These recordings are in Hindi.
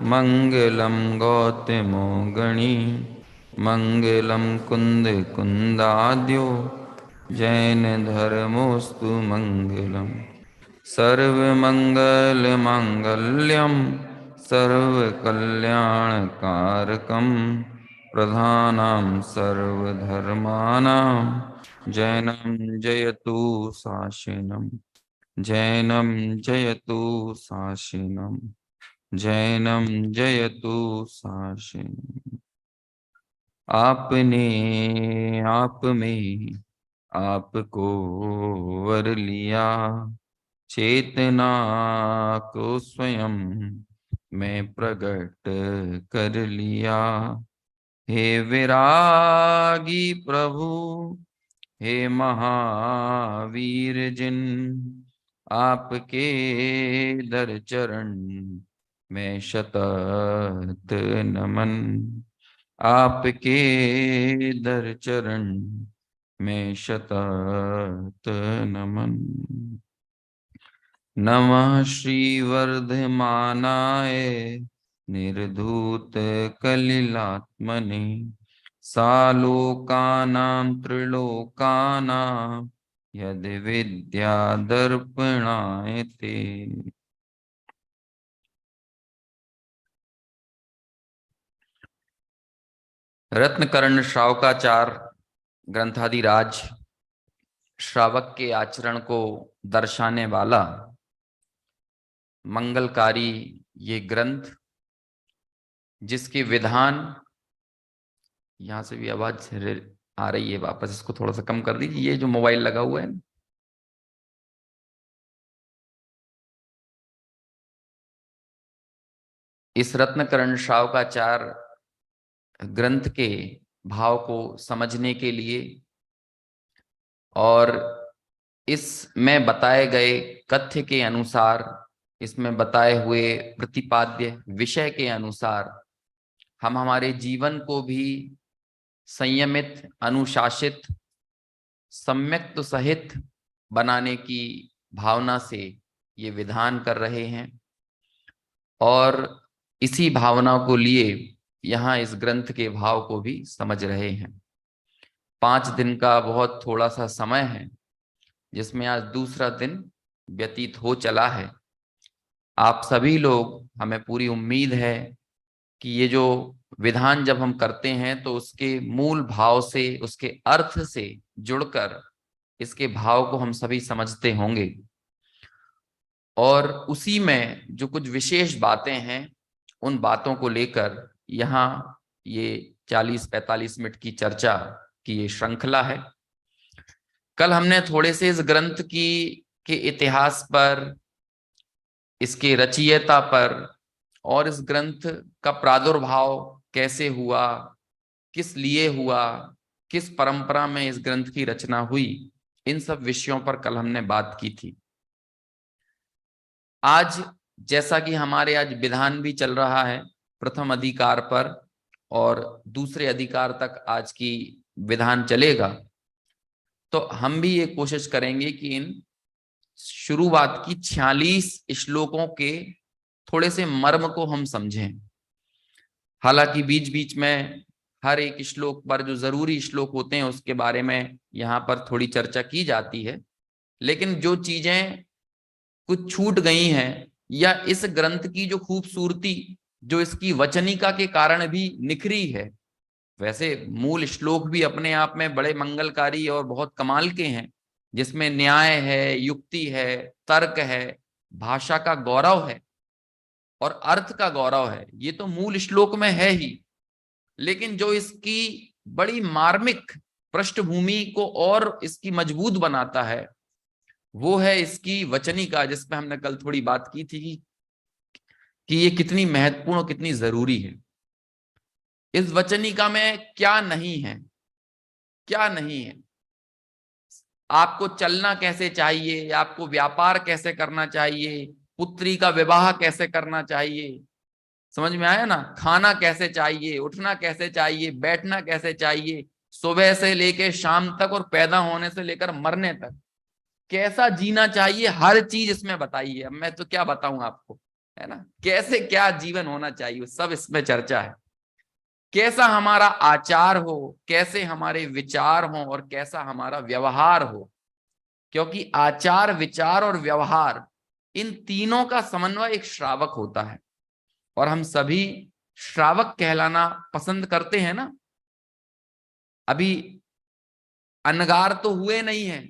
मंगलम गौतमो गणी मंगलम कुंद कुंदाद्यो जैन धर्मोस्तु मंगलम सर्वमंगल मांगल्यम सर्वकल्याणकारकम प्रधानां सर्वधर्माणां जैनम जयतु शासनम जैनम जयतु शासनम जैनम जयतु शासनम। आपने आप में आपको वर लिया, चेतना को स्वयं में प्रकट कर लिया। हे विरागी प्रभु, हे महावीर जिन, आपके दर चरण में शतत नमन। आपके दर चरण में शतत नमन। नमः श्री वर्धमानाय निर्धूत कलिलात्मने सालोकानां त्रिलोकानां यद विद्या दर्पणाय ते। रत्नकर्ण श्रावकाचार ग्रंथादिराज श्रावक के आचरण को दर्शाने वाला मंगलकारी ये ग्रंथ, जिसके विधान, यहां से भी आवाज आ रही है, वापस इसको थोड़ा सा कम कर दीजिए, ये जो मोबाइल लगा हुआ है। इस रत्नकर्ण श्रावकाचार ग्रंथ के भाव को समझने के लिए और इसमें बताए गए कथ्य के अनुसार, इसमें बताए हुए प्रतिपाद्य विषय के अनुसार हम हमारे जीवन को भी संयमित, अनुशासित, सम्यक्त सहित बनाने की भावना से ये विधान कर रहे हैं। और इसी भावना को लिए यहाँ इस ग्रंथ के भाव को भी समझ रहे हैं। 5 दिन का बहुत थोड़ा सा समय है, जिसमें आज दूसरा दिन व्यतीत हो चला है। आप सभी लोग, हमें पूरी उम्मीद है कि ये जो विधान जब हम करते हैं तो उसके मूल भाव से, उसके अर्थ से जुड़कर इसके भाव को हम सभी समझते होंगे। और उसी में जो कुछ विशेष बातें हैं, उन बातों को लेकर यहाँ ये 40-45 मिनट की चर्चा की ये श्रृंखला है। कल हमने थोड़े से इस ग्रंथ के इतिहास पर, इसके रचयिता पर और इस ग्रंथ का प्रादुर्भाव कैसे हुआ, किस लिए हुआ, किस परंपरा में इस ग्रंथ की रचना हुई, इन सब विषयों पर कल हमने बात की थी। आज जैसा कि हमारे आज विधान भी चल रहा है प्रथम अधिकार पर, और दूसरे अधिकार तक आज की विधान चलेगा, तो हम भी ये कोशिश करेंगे कि इन शुरुआत की 46 श्लोकों के थोड़े से मर्म को हम समझें। हालांकि बीच बीच में हर एक श्लोक पर जो जरूरी श्लोक होते हैं उसके बारे में यहाँ पर थोड़ी चर्चा की जाती है, लेकिन जो चीजें कुछ छूट गई हैं, या इस ग्रंथ की जो खूबसूरती जो इसकी वचनिका के कारण भी निखरी है, वैसे मूल श्लोक भी अपने आप में बड़े मंगलकारी और बहुत कमाल के हैं, जिसमें न्याय है, युक्ति है, तर्क है, भाषा का गौरव है और अर्थ का गौरव है। ये तो मूल श्लोक में है ही, लेकिन जो इसकी बड़ी मार्मिक पृष्ठभूमि को और इसकी मजबूत बनाता है वो है इसकी वचनिका, जिसमें हमने कल थोड़ी बात की थी कि ये कितनी महत्वपूर्ण और कितनी जरूरी है। इस वचनिका में क्या नहीं है, क्या नहीं है, आपको चलना कैसे चाहिए, आपको व्यापार कैसे करना चाहिए, पुत्री का विवाह कैसे करना चाहिए, समझ में आया ना, खाना कैसे चाहिए, उठना कैसे चाहिए, बैठना कैसे चाहिए, सुबह से लेकर शाम तक और पैदा होने से लेकर मरने तक कैसा जीना चाहिए, हर चीज इसमें बताई है। अब मैं तो क्या बताऊं आपको, है ना। कैसे क्या जीवन होना चाहिए सब इसमें चर्चा है। कैसा हमारा आचार हो, कैसे हमारे विचार हो और कैसा हमारा व्यवहार हो, क्योंकि आचार, विचार और व्यवहार इन तीनों का समन्वय एक श्रावक होता है। और हम सभी श्रावक कहलाना पसंद करते हैं ना। अभी अनगार तो हुए नहीं है।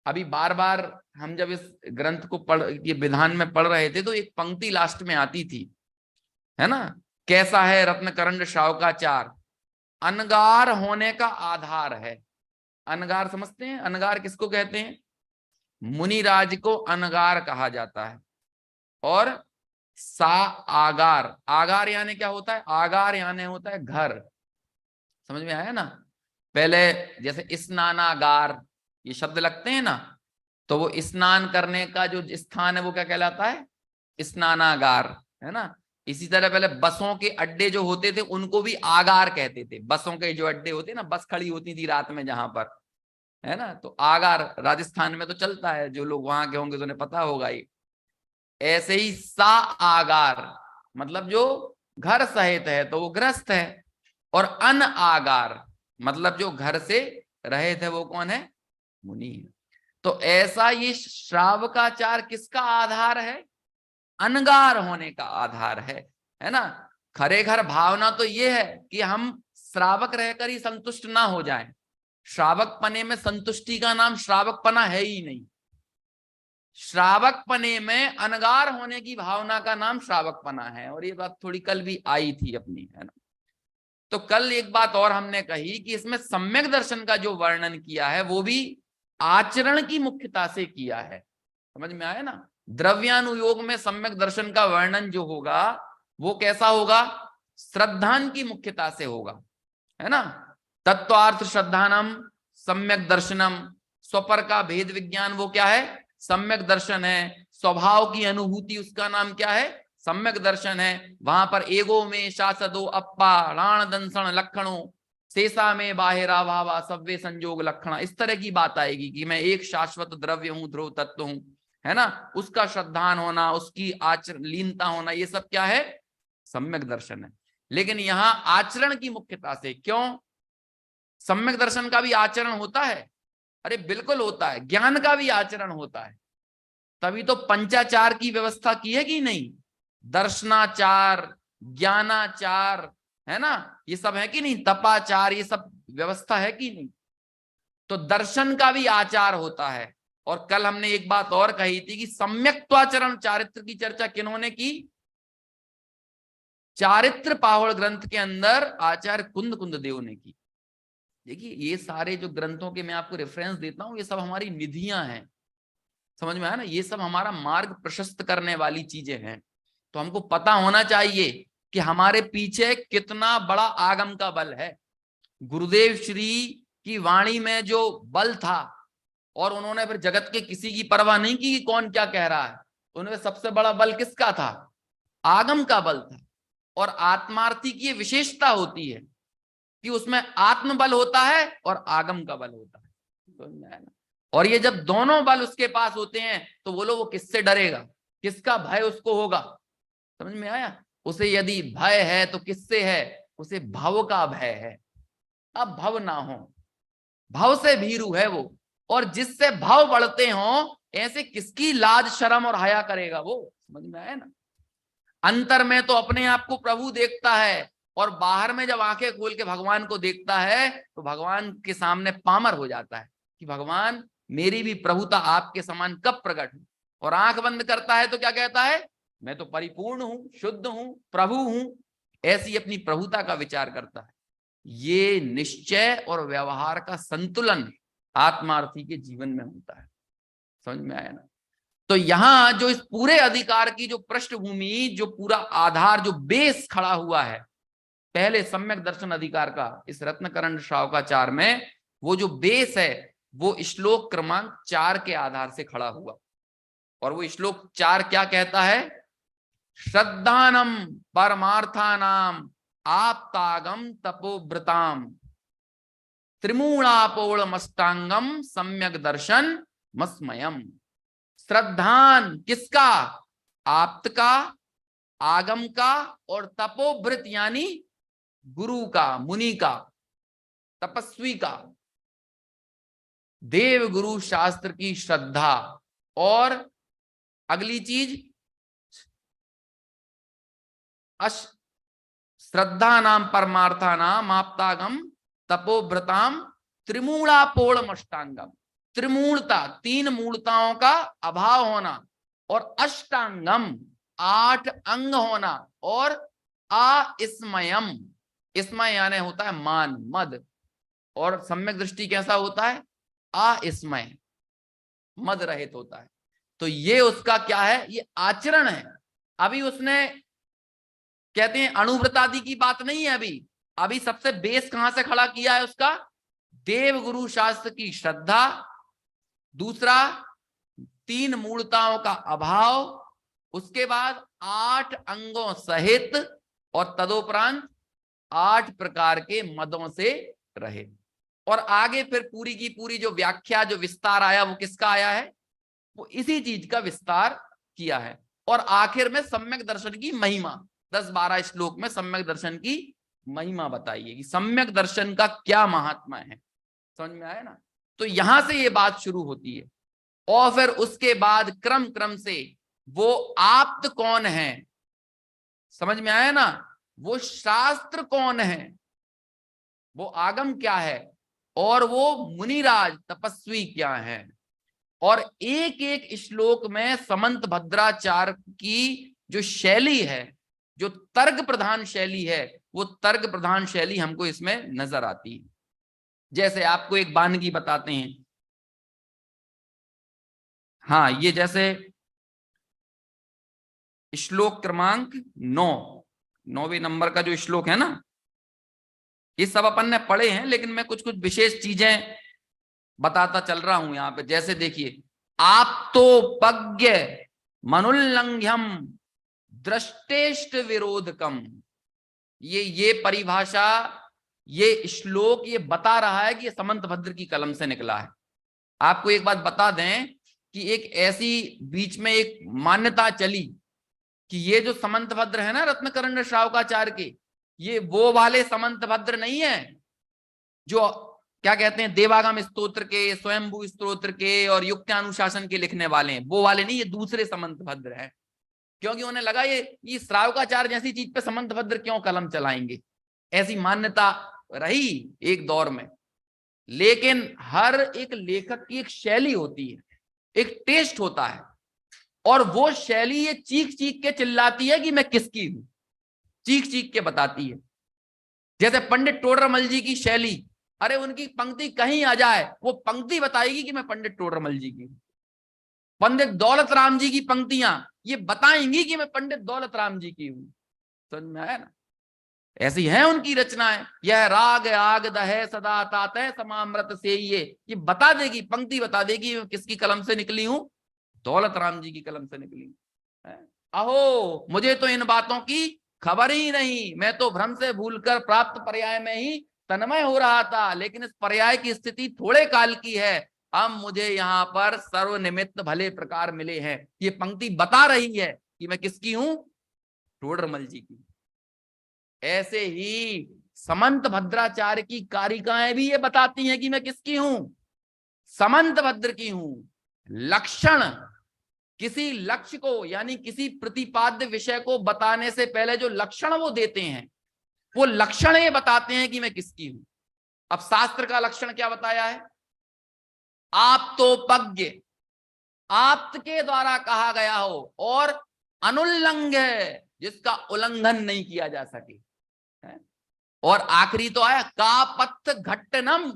अभी बार बार हम जब इस ग्रंथ को ये विधान में पढ़ रहे थे तो एक पंक्ति लास्ट में आती थी, है ना। कैसा है रत्नकरंड श्रावकाचार, अनगार होने का आधार है। अनगार समझते हैं? अनगार किसको कहते हैं? मुनिराज को अनगार कहा जाता है। और सा आगार, आगार यानी क्या होता है? आगार यानी होता है घर। समझ में आया ना। पहले जैसे स्नानागार ये शब्द लगते हैं ना, तो वो स्नान करने का जो स्थान है वो क्या कहलाता है? स्नानागार, है ना। इसी तरह पहले बसों के अड्डे जो होते थे उनको भी आगार कहते थे। बसों के जो अड्डे होते ना, बस खड़ी होती थी रात में जहां पर, है ना, तो आगार राजस्थान में तो चलता है, जो लोग वहां के होंगे तो उन्हें पता होगा ही। ऐसे ही सा आगार मतलब जो घर सहित है तो वो गृहस्थ है, और अन आगार मतलब जो घर से रहे थे वो कौन है? मुनि है। तो ऐसा ये श्रावकाचार किसका आधार है? अनगार होने का आधार है ना। खरेखर भावना तो ये है कि हम श्रावक रहकर ही संतुष्ट ना हो जाएं। श्रावक पने में संतुष्टि का नाम श्रावक पना है ही नहीं। श्रावक पने में अनगार होने की भावना का नाम श्रावक पना है। और ये बात थोड़ी कल भी आई थी अपनी, है ना। तो कल एक बात और हमने कही कि इसमें सम्यक दर्शन का जो वर्णन किया है वो भी आचरण की मुख्यता से किया है। समझ में आया ना। द्रव्यानुयोग में सम्यक दर्शन का वर्णन जो होगा वो कैसा होगा? श्रद्धान की मुख्यता से होगा, है ना। तत्वार्थ श्रद्धानम सम्यक दर्शनम, स्वपर का भेद विज्ञान वो क्या है? सम्यक दर्शन है। स्वभाव की अनुभूति उसका नाम क्या है? सम्यक दर्शन है। वहां पर एगो में शासदो अप्पा राण दंसन लक्षणों शेषा में बाहिरा भावा सव्य संजोग लक्षण, इस तरह की बात आएगी कि मैं एक शाश्वत द्रव्य हूं, ध्रुव तत्व हूं, है ना। उसका श्रद्धान होना, उसकी आचरण लीनता होना, ये सब क्या है? सम्यक दर्शन है। लेकिन यहां आचरण की मुख्यता से। क्यों? सम्यक दर्शन का भी आचरण होता है। अरे बिल्कुल होता है। ज्ञान का भी आचरण होता है। तभी तो पंचाचार की व्यवस्था की है कि नहीं? दर्शनाचार, ज्ञानाचार, है ना, ये सब है कि नहीं? तपाचार, ये सब व्यवस्था है कि नहीं? तो दर्शन का भी आचार होता है। और कल हमने एक बात और कही थी कि सम्यक्त्वाचरण चारित्र की चर्चा किन्होंने की? चारित्र पाहुड़ ग्रंथ के अंदर आचार्य कुंद कुंद देव ने की। देखिए ये सारे जो ग्रंथों के मैं आपको रेफरेंस देता हूं ये सब हमारी निधियां हैं। समझ में आया ना। ये सब हमारा मार्ग प्रशस्त करने वाली चीजें हैं। तो हमको पता होना चाहिए कि हमारे पीछे कितना बड़ा आगम का बल है। गुरुदेव श्री की वाणी में जो बल था, और उन्होंने फिर जगत के किसी की परवाह नहीं की कि कौन क्या कह रहा है। उनमें सबसे बड़ा बल किसका था? आगम का बल था। और आत्मार्थी की विशेषता होती है कि उसमें आत्मबल होता है और आगम का बल होता है। और ये जब दोनों बल उसके पास होते हैं तो बोलो वो किससे डरेगा? किसका भय उसको होगा? समझ में आया। उसे यदि भय है तो किससे है? उसे भव का भय है। अब भव ना हो, भव से भीरू है वो। और जिससे भाव बढ़ते हो ऐसे किसकी लाज शर्म और हया करेगा वो? समझ में आया ना। अंतर में तो अपने आप को प्रभु देखता है, और बाहर में जब आंखें खोल के भगवान को देखता है तो भगवान के सामने पामर हो जाता है कि भगवान मेरी भी प्रभुता आपके समान कब प्रकट हो। और आंख बंद करता है तो क्या कहता है? मैं तो परिपूर्ण हूं, शुद्ध हूं, प्रभु हूं। ऐसी अपनी प्रभुता का विचार करता है। ये निश्चय और व्यवहार का संतुलन आत्मार्थी के जीवन में होता है। समझ में आया ना। तो यहां जो इस पूरे अधिकार की जो पृष्ठभूमि, जो पूरा आधार, जो बेस खड़ा हुआ है पहले सम्यक दर्शन अधिकार का, इस रत्नकरण श्रावकाचार में वो जो बेस है वो श्लोक क्रमांक 4 के आधार से खड़ा हुआ। और वो श्लोक 4 क्या कहता है? श्रद्धानम परमार्थानाम आप्तागम तपोव्रताम त्रिमूणापोड़मष्टांगम सम्यक दर्शन मस्मयम। श्रद्धान किसका? आप्त का, आगम का और तपोव्रत यानी गुरु का, मुनि का, तपस्वी का, देव गुरु शास्त्र की श्रद्धा, और अगली चीज श्रद्धा नाम परमार्था नाम आप्तागम तपोव्रताम त्रिमूलापोड़म अष्टांगम। त्रिमूलता, तीन मूलताओं का अभाव होना, और अष्टांगम, 8 अंग होना, और अस्मयम, इसमय यानी होता है मान, मद, और सम्यक दृष्टि कैसा होता है, अस्मय, मद रहित होता है। तो ये उसका क्या है, ये आचरण है। अभी उसने कहते हैं अणुव्रत आदि की बात नहीं है, अभी सबसे बेस कहां से खड़ा किया है उसका, देव गुरु शास्त्र की श्रद्धा, दूसरा 3 मूलताओं का अभाव, उसके बाद 8 अंगों सहित, और तदोपरांत 8 प्रकार के मदों से रहे। और आगे फिर पूरी की पूरी जो व्याख्या, जो विस्तार आया वो किसका आया है, वो इसी चीज का विस्तार किया है। और आखिर में सम्यक दर्शन की महिमा, 10-12 श्लोक में सम्यक दर्शन की महिमा बताइए कि सम्यक दर्शन का क्या महात्मा है। समझ में आया ना। तो यहां से ये बात शुरू होती है, और फिर उसके बाद क्रम क्रम से वो आप्त कौन है, समझ में आया ना, वो शास्त्र कौन है, वो आगम क्या है, और वो मुनिराज तपस्वी क्या है। और एक एक श्लोक में समंत भद्राचार्य की जो शैली है, जो तर्क प्रधान शैली है, वो तर्क प्रधान शैली हमको इसमें नजर आती है। जैसे आपको एक वानगी बताते हैं, हाँ, ये जैसे श्लोक क्रमांक 9वें नंबर का जो श्लोक है ना, ये सब अपन ने पढ़े हैं, लेकिन मैं कुछ कुछ विशेष चीजें बताता चल रहा हूं यहां पे। जैसे देखिए, आप तो पज्ञ मनुल्लंघ्यम दृष्टेष्ट विरोधकम, ये परिभाषा, ये श्लोक ये बता रहा है कि ये समंत भद्र की कलम से निकला है। आपको एक बात बता दें कि एक ऐसी बीच में एक मान्यता चली कि ये जो समंत भद्र है ना रत्नकर्ण श्रावकाचार्य के, ये वो वाले समंत भद्र नहीं है जो क्या कहते हैं देवागम स्तोत्र के, स्वयंभू स्तोत्र के और युक्तानुशासन के लिखने वाले हैं, वो वाले नहीं, ये दूसरे समंत भद्र हैं। क्योंकि उन्हें लगा ये श्रावकाचार्य जैसी चीज पे समंत भद्र क्यों कलम चलाएंगे, ऐसी मान्यता रही एक दौर में। लेकिन हर एक लेखक की एक शैली होती है, एक टेस्ट होता है, और वो शैली ये चीख चीख के चिल्लाती है कि मैं किसकी हूं, चीख चीख के बताती है। जैसे पंडित टोडरमल जी की शैली, अरे उनकी पंक्ति कहीं आ जाए, वो पंक्ति बताएगी कि मैं पंडित टोडरमल जी की हूं। पंडित दौलत राम जी की पंक्तियां ये बताएंगी कि मैं पंडित दौलत राम जी की हूं। समझ में आया ना। ऐसी है उनकी रचनाएं, यह राग आग दहे सदा ताते समामृत से, ये बता देगी, पंक्ति बता देगी किसकी कलम से निकली हूं, दौलत राम जी की कलम से निकली हूं। अहो मुझे तो इन बातों की खबर ही नहीं, मैं तो भ्रम से भूलकर प्राप्त पर्याय में ही तन्मय हो रहा था, लेकिन इस पर्याय की स्थिति थोड़े काल की है, अब मुझे यहाँ पर सर्वनिमित्त भले प्रकार मिले हैं। ये पंक्ति बता रही है कि मैं किसकी हूं, टोडरमल जी की। ऐसे ही समंत भद्राचार्य की कारिकाएं भी ये बताती हैं कि मैं किसकी हूं, समंत भद्र की हूं। लक्षण, किसी लक्ष्य को यानी किसी प्रतिपाद्य विषय को बताने से पहले जो लक्षण वो देते हैं, वो लक्षण ये बताते हैं कि मैं किसकी हूं। अब शास्त्र का लक्षण क्या बताया है, आप तो पज्ञ, आप्त के द्वारा कहा गया हो, और अनुल्लंघ है, जिसका उल्लंघन नहीं किया जा सके। और आखिरी तो आया कापत्थ घट्टनम,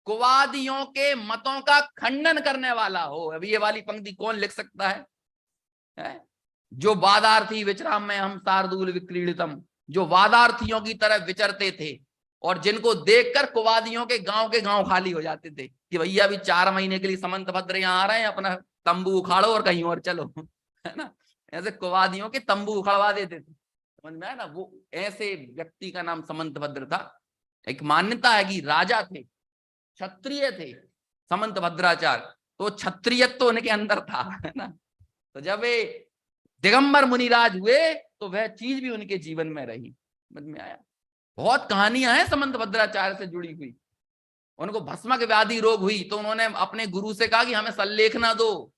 कुवादियों के मतों का खंडन करने वाला हो। अभी ये वाली पंक्ति कौन लिख सकता है? जो वादार्थी विचराम में हम शार्दूल विक्रीडितम, जो वादार्थियों की तरह विचरते थे और जिनको देखकर कुवादियों के गांव खाली हो जाते थे कि भैया अभी 4 महीने के लिए समंत भद्र यहाँ आ रहे हैं, अपना तंबू उखाड़ो और कहीं और चलो, है ना। ऐसे कुवादियों के तंबू उखड़वा देते थे, समझ में आया ना। वो ऐसे व्यक्ति का नाम समंत भद्र था। एक मान्यता है कि राजा थे, क्षत्रिय थे समंत भद्राचार्य, तो क्षत्रियत्व तो उनके अंदर था, है ना। तो जब वे दिगंबर मुनिराज हुए तो वह चीज भी उनके जीवन में रही। समझ में आया? बहुत कहानियां हैं समंत भद्राचार्य से जुड़ी हुई। उनको भस्मक व्याधि रोग हुई तो उन्होंने अपने गुरु से कहा कि हमें सल्लेख ना दो।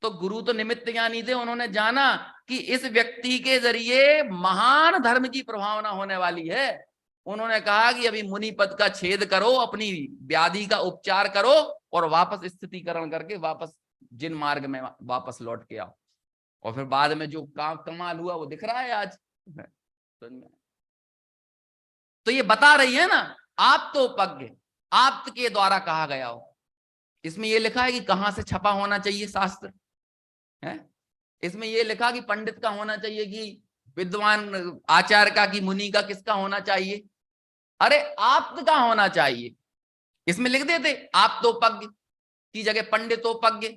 तो गुरु तो निमित्त ज्ञानी थे, उन्होंने जाना कि इस व्यक्ति के जरिए महान धर्म की प्रभावना होने वाली है। उन्होंने कहा कि अभी मुनि पद का छेद करो, अपनी व्याधि का उपचार करो और वापस स्थितिकरण करके वापस जिन मार्ग में वापस लौट के आओ। और फिर बाद में जो कमाल हुआ वो दिख रहा है आज। तो ये बता रही है ना, आप तो उपज्ञ, आप के द्वारा कहा गया हो। इसमें ये लिखा है कि कहां से छपा होना चाहिए शास्त्र है। इसमें ये लिखा कि पंडित का होना चाहिए कि विद्वान आचार्य का कि मुनि का, किसका होना चाहिए? अरे आप का होना चाहिए। इसमें लिख देते आप तो उपज्ञ की जगह पंडितोपज्ञ,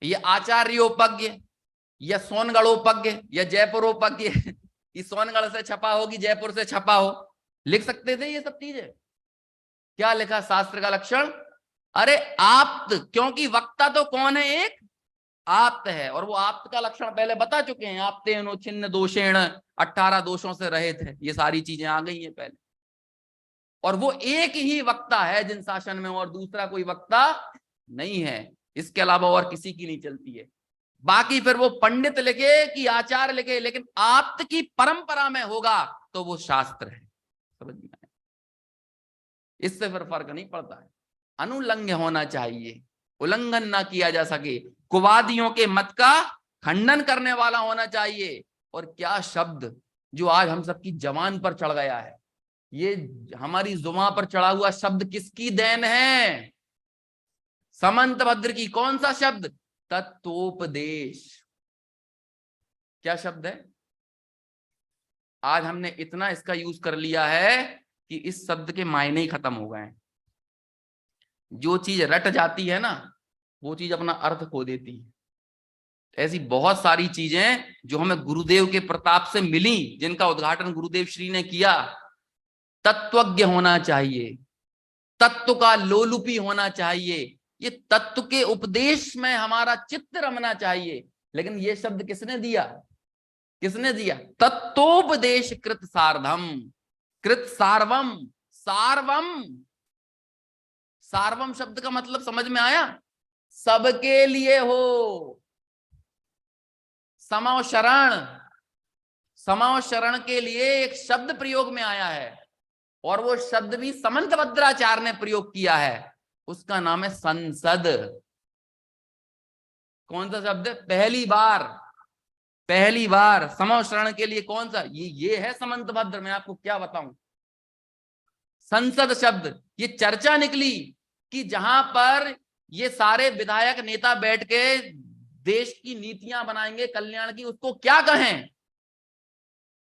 या आचार्योपज्ञ, या सोनगढ़ोपज्ञ, या जयपुरोपज्ञ। कि सोनगढ़ से छपा हो कि जयपुर से छपा हो, लिख सकते थे ये सब चीजें। क्या लिखा शास्त्र का लक्षण? अरे आप्त, क्योंकि वक्ता तो कौन है? एक आप्त है। और वो आप्त का लक्षण पहले बता चुके हैं, आप्तेनो छिन्न दोषेण, 18 दोषों से रहित है। ये सारी चीजें आ गई हैं पहले। और वो एक ही वक्ता है जिन शासन में, और दूसरा कोई वक्ता नहीं है। इसके अलावा और किसी की नहीं चलती है। बाकी फिर वो पंडित लिखे कि आचार्य लिखे, लेकिन आप्त की परंपरा में होगा तो वो शास्त्र है। समझ में आया? इससे फिर फर्क नहीं पड़ता है। अनुलंघ्य होना चाहिए, उल्लंघन ना किया जा सके, कुवादियों के मत का खंडन करने वाला होना चाहिए। और क्या शब्द जो आज हम सबकी जबान पर चढ़ गया है, ये हमारी जुबान पर चढ़ा हुआ शब्द किसकी देन है? समंत भद्र की। कौन सा शब्द? तत्वोपदेश। क्या शब्द है? आज हमने इतना इसका यूज कर लिया है कि इस शब्द के मायने ही खत्म हो गए हैं। जो चीज रट जाती है ना, वो चीज अपना अर्थ खो देती है। ऐसी बहुत सारी चीजें जो हमें गुरुदेव के प्रताप से मिली, जिनका उद्घाटन गुरुदेव श्री ने किया। तत्वज्ञ होना चाहिए, तत्व का लोलुपी होना चाहिए, ये तत्व के उपदेश में हमारा चित्त रमना चाहिए। लेकिन ये शब्द किसने दिया? किसने दिया? तत्वोपदेश कृत सार्धम, कृत सार्वम। सार्वम, सार्वम शब्द का मतलब समझ में आया? सबके लिए हो। समाव शरण, समाव शरण के लिए एक शब्द प्रयोग में आया है, और वो शब्द भी समंत भद्राचार्य ने प्रयोग किया है। उसका नाम है संसद। कौन सा शब्द? पहली बार, पहली बार समाव शरण के लिए कौन सा? ये है समंत भद्र। मैं आपको क्या बताऊं, संसद शब्द ये चर्चा निकली कि जहां पर ये सारे विधायक नेता बैठ के देश की नीतियां बनाएंगे कल्याण की, उसको क्या कहें,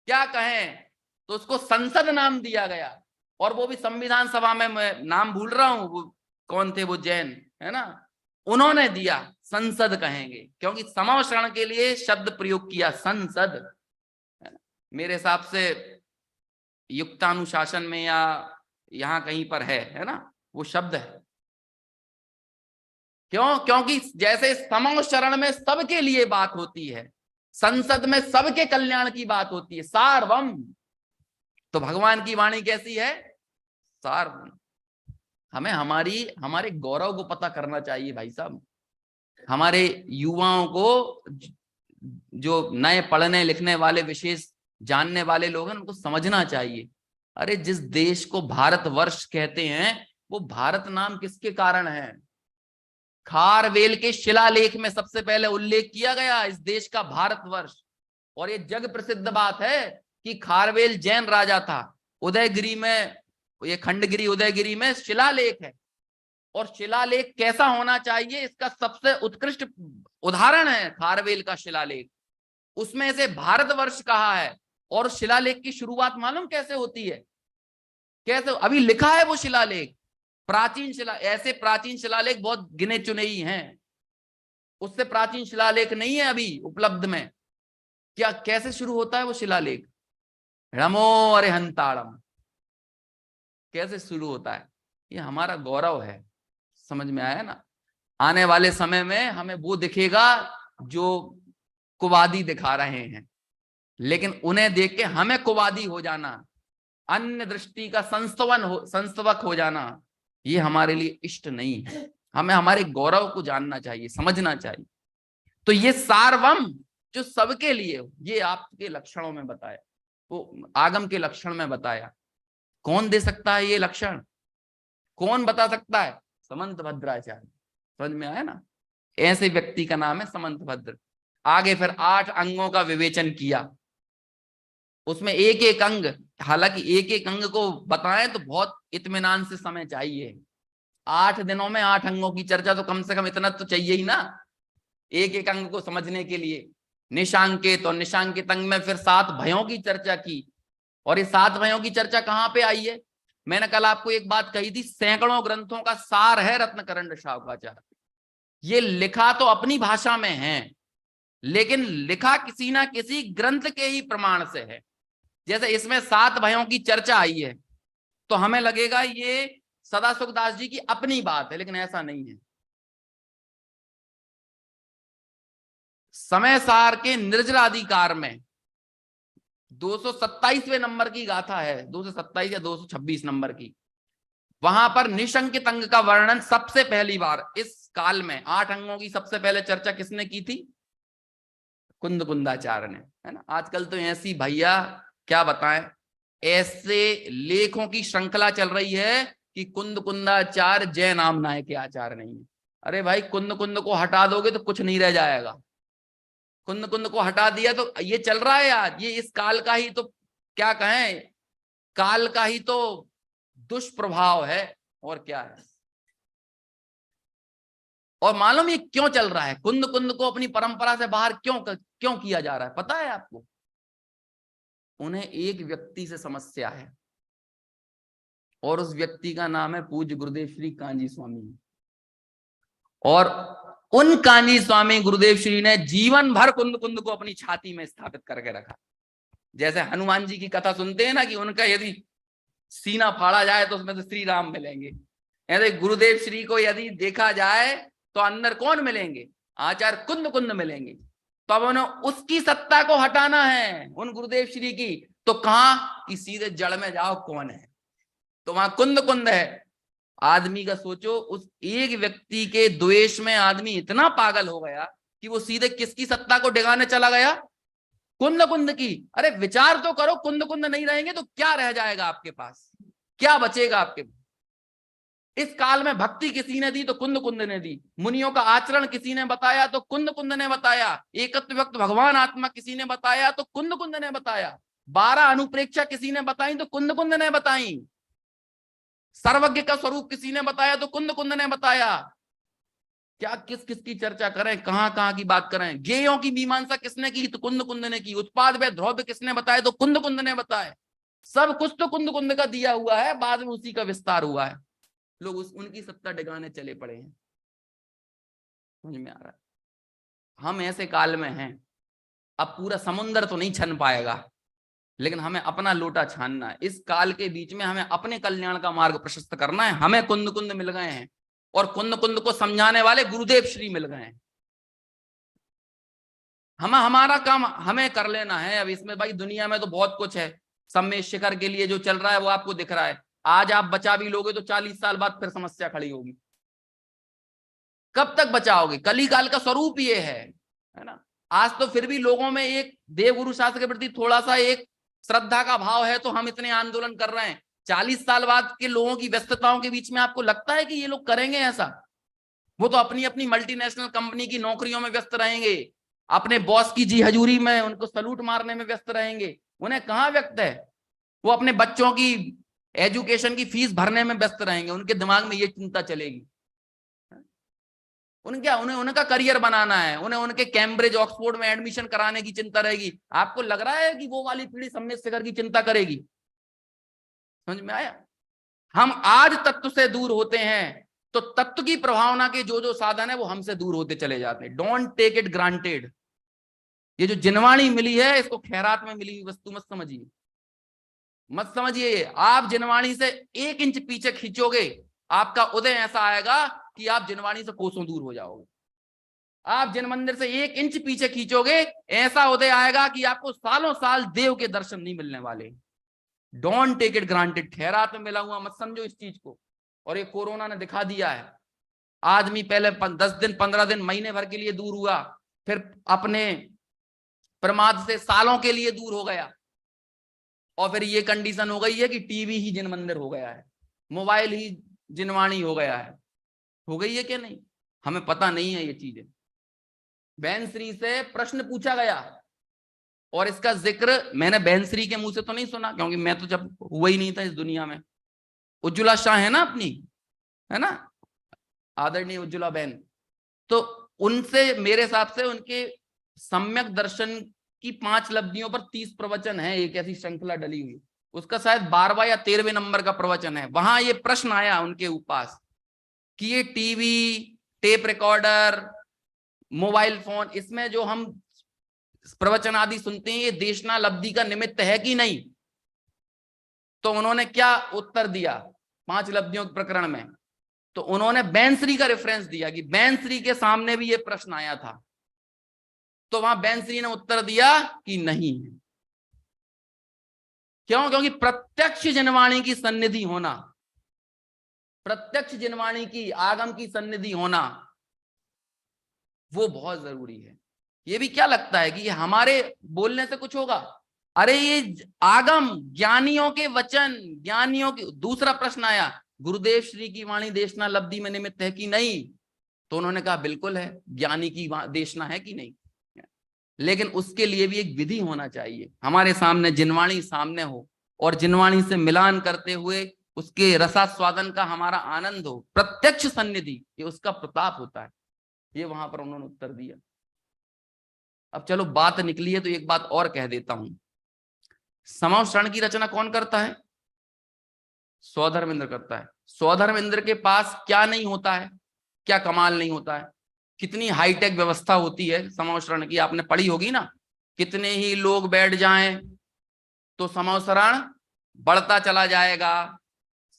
क्या कहें? तो उसको संसद नाम दिया गया। और वो भी संविधान सभा में, मैं नाम भूल रहा हूं, वो कौन थे, वो जैन है ना, उन्होंने दिया संसद कहेंगे, क्योंकि समाव शरण के लिए शब्द प्रयोग किया संसद। मेरे हिसाब से युक्तानुशासन में या यहां कहीं पर है ना, वो शब्द है। क्यों? क्योंकि जैसे समाव शरण में सबके लिए बात होती है, संसद में सबके कल्याण की बात होती है, सार्वम। तो भगवान की वाणी कैसी है? सार्वम। हमें हमारे गौरव को पता करना चाहिए भाई साहब। हमारे युवाओं को, जो नए पढ़ने लिखने वाले, विशेष जानने वाले लोग हैं, उनको समझना चाहिए। अरे जिस देश को भारतवर्ष कहते हैं, वो भारत नाम किसके कारण है? खारवेल के शिलालेख में सबसे पहले उल्लेख किया गया इस देश का भारतवर्ष। और ये जग प्रसिद्ध बात है कि खारवेल जैन राजा था। उदयगिरी में, ये खंडगिरी उदयगिरी में शिलालेख है। और शिलालेख कैसा होना चाहिए, इसका सबसे उत्कृष्ट उदाहरण है खारवेल का शिलालेख। उसमें से भारतवर्ष कहा है। और शिलालेख की शुरुआत मालूम कैसे होती है? कैसे? अभी लिखा है वो शिलालेख, प्राचीन शिला, ऐसे प्राचीन शिलालेख बहुत गिने चुने ही हैं, उससे प्राचीन शिलालेख नहीं है अभी उपलब्ध में। क्या, कैसे शुरू होता है वो शिलालेख? रमो अरिहंताड़म, कैसे शुरू होता है? ये हमारा गौरव है। समझ में आया ना? आने वाले समय में हमें वो दिखेगा जो कुवादी दिखा रहे हैं, लेकिन उन्हें देख के हमें कुवादी हो जाना, अन्य दृष्टि का संस्तवक हो जाना, ये हमारे लिए इष्ट नहीं है। हमें हमारे गौरव को जानना चाहिए, समझना चाहिए। तो ये सार्वम जो सबके लिए हो, ये आपके लक्षणों में बताया, वो आगम के लक्षण में बताया। कौन दे सकता है ये लक्षण? कौन बता सकता है? समंत भद्राचार्य। समझ में आया ना? ऐसे व्यक्ति का नाम है समंत भद्र। आगे फिर 8 अंगों का विवेचन किया, उसमें एक एक अंग, हालांकि एक एक अंग को बताएं तो बहुत इत्मीनान से समय चाहिए। 8 दिनों में 8 अंगों की चर्चा, तो कम से कम इतना तो चाहिए ही ना, एक एक अंग को समझने के लिए। निशांकित और निशांकित अंग में फिर 7 भयों की चर्चा की। और ये 7 भयों की चर्चा कहाँ पे आई है? मैंने कल आपको एक बात कही थी, सैकड़ों ग्रंथों का सार है रत्नकरंड शावकाचार्य। ये लिखा तो अपनी भाषा में है, लेकिन लिखा किसी ना किसी ग्रंथ के ही प्रमाण से है। जैसे इसमें 7 भयों की चर्चा आई है, तो हमें लगेगा ये सदा सुखदास जी की अपनी बात है, लेकिन ऐसा नहीं है। समय सार के निर्जलाधिकार में 227वें नंबर की गाथा है, 227 या 226 नंबर की, वहां पर निशंकित अंग का वर्णन सबसे पहली बार इस काल में 8 अंगों की सबसे पहले चर्चा किसने की थी? कुंद कुंदाचार्य ने, है ना। आजकल तो ऐसी भैया क्या बताएं, ऐसे लेखों की श्रृंखला चल रही है कि कुंद कुंदाचार्य जय नाम नाय के आचार्य नहीं है। अरे भाई, कुंद कुंद को हटा दोगे तो कुछ नहीं रह जाएगा। कुंद कुंद को हटा दिया तो ये चल रहा है यार, ये इस काल का ही तो क्या कहें, काल का ही तो दुष्प्रभाव है, और क्या है। और मालूम ये क्यों चल रहा है? कुंद कुंद को अपनी परंपरा से बाहर क्यों किया जा रहा है, पता है आपको? उन्हें एक व्यक्ति से समस्या है, और उस व्यक्ति का नाम है पूज्य गुरुदेव श्री कांजी स्वामी। और उन कांजी स्वामी गुरुदेव श्री ने जीवन भर कुंद कुंद को अपनी छाती में स्थापित करके रखा। जैसे हनुमान जी की कथा सुनते हैं ना, कि उनका यदि सीना फाड़ा जाए तो उसमें से श्री राम मिलेंगे, ऐसे गुरुदेव श्री को यदि देखा जाए तो अंदर कौन मिलेंगे? आचार्य कुंद कुंद मिलेंगे। तो अब उन्हें उसकी सत्ता को हटाना है, उन गुरुदेव श्री की। तो कहां कि सीधे जड़ में जाओ, कौन है? तो वहां कुंद कुंद है। आदमी का सोचो, उस एक व्यक्ति के द्वेष में आदमी इतना पागल हो गया कि वो सीधे किसकी सत्ता को डिगाने चला गया? कुंद कुंद की। अरे विचार तो करो, कुंद कुंद नहीं रहेंगे तो क्या रह जाएगा आपके पास? क्या बचेगा आपके? इस काल में भक्ति किसी ने दी तो कुंद कुंद ने दी, मुनियों का आचरण किसी ने बताया तो कुंद कुंद ने बताया, एकत्व व्यक्त भगवान आत्मा किसी ने बताया तो कुंद कुंद ने बताया, 12 अनुप्रेक्षा किसी ने बताई तो कुंद कुंद ने बताई, सर्वज्ञ का स्वरूप किसी ने बताया तो कुंद कुंद ने बताया। क्या किस किस की चर्चा करें, कहां कहां की बात करें? गेयों की मीमांसा किसने की? तो कुंद कुंद ने की। उत्पाद व द्रव्य किसने बताए? तो कुंद कुंद ने बताए। सब कुछ तो कुंद कुंद का दिया हुआ है, बाद में उसी का विस्तार हुआ है। लोग उनकी सत्ता डिगाने चले पड़े हैं। समझ में आ रहा है? हम ऐसे काल में हैं, अब पूरा समुद्र तो नहीं छन पाएगा, लेकिन हमें अपना लोटा छानना है। इस काल के बीच में हमें अपने कल्याण का मार्ग प्रशस्त करना है। हमें कुंद कुंद मिल गए हैं, और कुंद कुंद को समझाने वाले गुरुदेव श्री मिल गए हैं। हमारा काम हमें कर लेना है। अब इसमें भाई दुनिया में तो बहुत कुछ है, सम्मेद शिखर के लिए जो चल रहा है वो आपको दिख रहा है। आज आप बचा भी लोगे तो 40 साल बाद फिर समस्या खड़ी होगी। कब तक बचाओगे? कली काल का स्वरूप ये है ना। आज तो फिर भी लोगों में एक देवगुरु शास्त्र के प्रति थोड़ा सा एक श्रद्धा का भाव है, तो हम इतने आंदोलन कर रहे हैं। 40 साल बाद के लोगों की व्यस्तताओं के बीच में आपको लगता है कि ये लोग करेंगे ऐसा? वो तो अपनी अपनी मल्टीनेशनल कंपनी की नौकरियों में व्यस्त रहेंगे, अपने बॉस की जी हजूरी में उनको सलूट मारने में व्यस्त रहेंगे। उन्हें कहाँ व्यक्त है? वो अपने बच्चों की एजुकेशन की फीस भरने में व्यस्त रहेंगे, उनके दिमाग में ये चिंता चलेगी। उन्हें उनका करियर बनाना है, उन्हें उनके कैम्ब्रिज ऑक्सफोर्ड में एडमिशन कराने की चिंता रहेगी। आपको लग रहा है कि वो वाली पीढ़ी सम्मेद शिखर की चिंता करेगी? समझ में आया? हम आज तत्व से दूर होते हैं तो तत्व की प्रभावना के जो जो साधन है वो हमसे दूर होते चले जाते हैं। Don't take it granted. ये जो जिनवाणी मिली है, इसको खैरात में मिली हुई वस्तु मत समझिए, मत समझिए। आप जिनवाणी से 1 इंच पीछे खींचोगे, आपका उदय ऐसा आएगा कि आप जिनवाणी से कोसों दूर हो जाओगे। आप जिन मंदिर से 1 इंच पीछे खींचोगे, ऐसा उदय आएगा कि आपको सालों साल देव के दर्शन नहीं मिलने वाले। डोंट टेक इट ग्रांटेड, खैरात में मिला हुआ मत समझो इस चीज को। और ये कोरोना ने दिखा दिया है। आदमी पहले 10 दिन 15 दिन महीने भर के लिए दूर हुआ, फिर अपने प्रमाद से सालों के लिए दूर हो गया, और फिर ये कंडीशन हो गई है कि टीवी ही जिन मंदिर हो गया है, मोबाइल ही जिनवाणी हो गया है। हो गई है क्या नहीं, हमें पता नहीं है ये चीजें। बैंश्री से प्रश्न पूछा गया, और इसका जिक्र मैंने बैंश्री के मुंह से तो नहीं सुना, क्योंकि मैं तो जब हुआ ही नहीं था इस दुनिया में। उज्ज्वला शाह है ना अपनी, है ना, आदरणीय उज्ज्वला बहन, तो उनसे मेरे हिसाब से उनके सम्यक दर्शन की 5 लब्धियों पर 30 प्रवचन है, एक ऐसी श्रृंखला डली हुई, उसका शायद 12वां या 13वें नंबर का प्रवचन है। वहां ये प्रश्न आया उनके उपास कि ये TV, tape recorder, mobile phone, इसमें जो हम प्रवचन आदि सुनते हैं, ये देशना लब्धि का निमित्त है कि नहीं। तो उन्होंने क्या उत्तर दिया 5 लब्धियों के प्रकरण में, तो उन्होंने बैंश्री का रेफरेंस दिया कि बैंश्री के सामने भी ये प्रश्न आया था, तो वहां बैंश्री ने उत्तर दिया कि नहीं है। क्यों? क्योंकि प्रत्यक्ष जिनवाणी की सन्निधि होना, प्रत्यक्ष जिनवाणी की आगम की सन्निधि होना, वो बहुत जरूरी है। ये भी क्या लगता है कि ये हमारे बोलने से कुछ होगा? अरे ये आगम, ज्ञानियों के वचन, ज्ञानियों के। दूसरा प्रश्न आया, गुरुदेव श्री की वाणी देशना लब्धि में निमित्त है कि नहीं, तो उन्होंने कहा बिल्कुल है, ज्ञानी की देशना है कि नहीं, लेकिन उसके लिए भी एक विधि होना चाहिए। हमारे सामने जिनवाणी सामने हो, और जिनवाणी से मिलान करते हुए उसके रसास्वादन का हमारा आनंद हो, प्रत्यक्ष सन्निधि, ये उसका प्रताप होता है। ये वहां पर उन्होंने उत्तर दिया। अब चलो बात निकली है तो एक बात और कह देता हूं। समवशरण की रचना कौन करता है? स्वधर्मेंद्र करता है। स्वधर्मेंद्र के पास क्या नहीं होता है, क्या कमाल नहीं होता है, कितनी हाईटेक व्यवस्था होती है समवशरण की, आपने पढ़ी होगी ना। कितने ही लोग बैठ जाएं तो समवशरण बढ़ता चला जाएगा।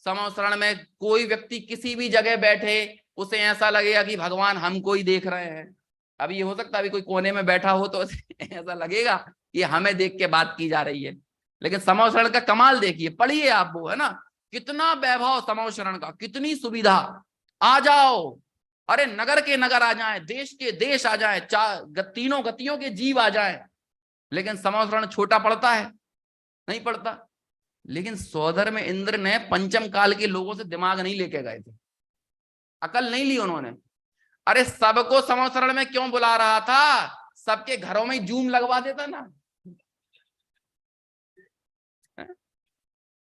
समवशरण में कोई व्यक्ति किसी भी जगह बैठे, उसे ऐसा लगेगा कि भगवान हमको ही देख रहे हैं। अभी ये हो सकता है अभी कोई कोने में बैठा हो तो ऐसा लगेगा कि हमें देख के बात की जा रही है, लेकिन समवशरण का कमाल देखिए, पढ़िए आप वो, है ना, कितना वैभव समवशरण का, कितनी सुविधा। आ जाओ, अरे नगर के नगर आ जाएं, देश के देश आ जाएं, तीनों गतियों के जीव आ जाएं, लेकिन समवशरण छोटा पड़ता है? नहीं पड़ता। लेकिन स्वधर्म इंद्र ने पंचम काल के लोगों से दिमाग नहीं लेके गए थे, अकल नहीं ली उन्होंने। अरे सबको समवशरण में क्यों बुला रहा था? सबके घरों में जूम लगवा देता ना।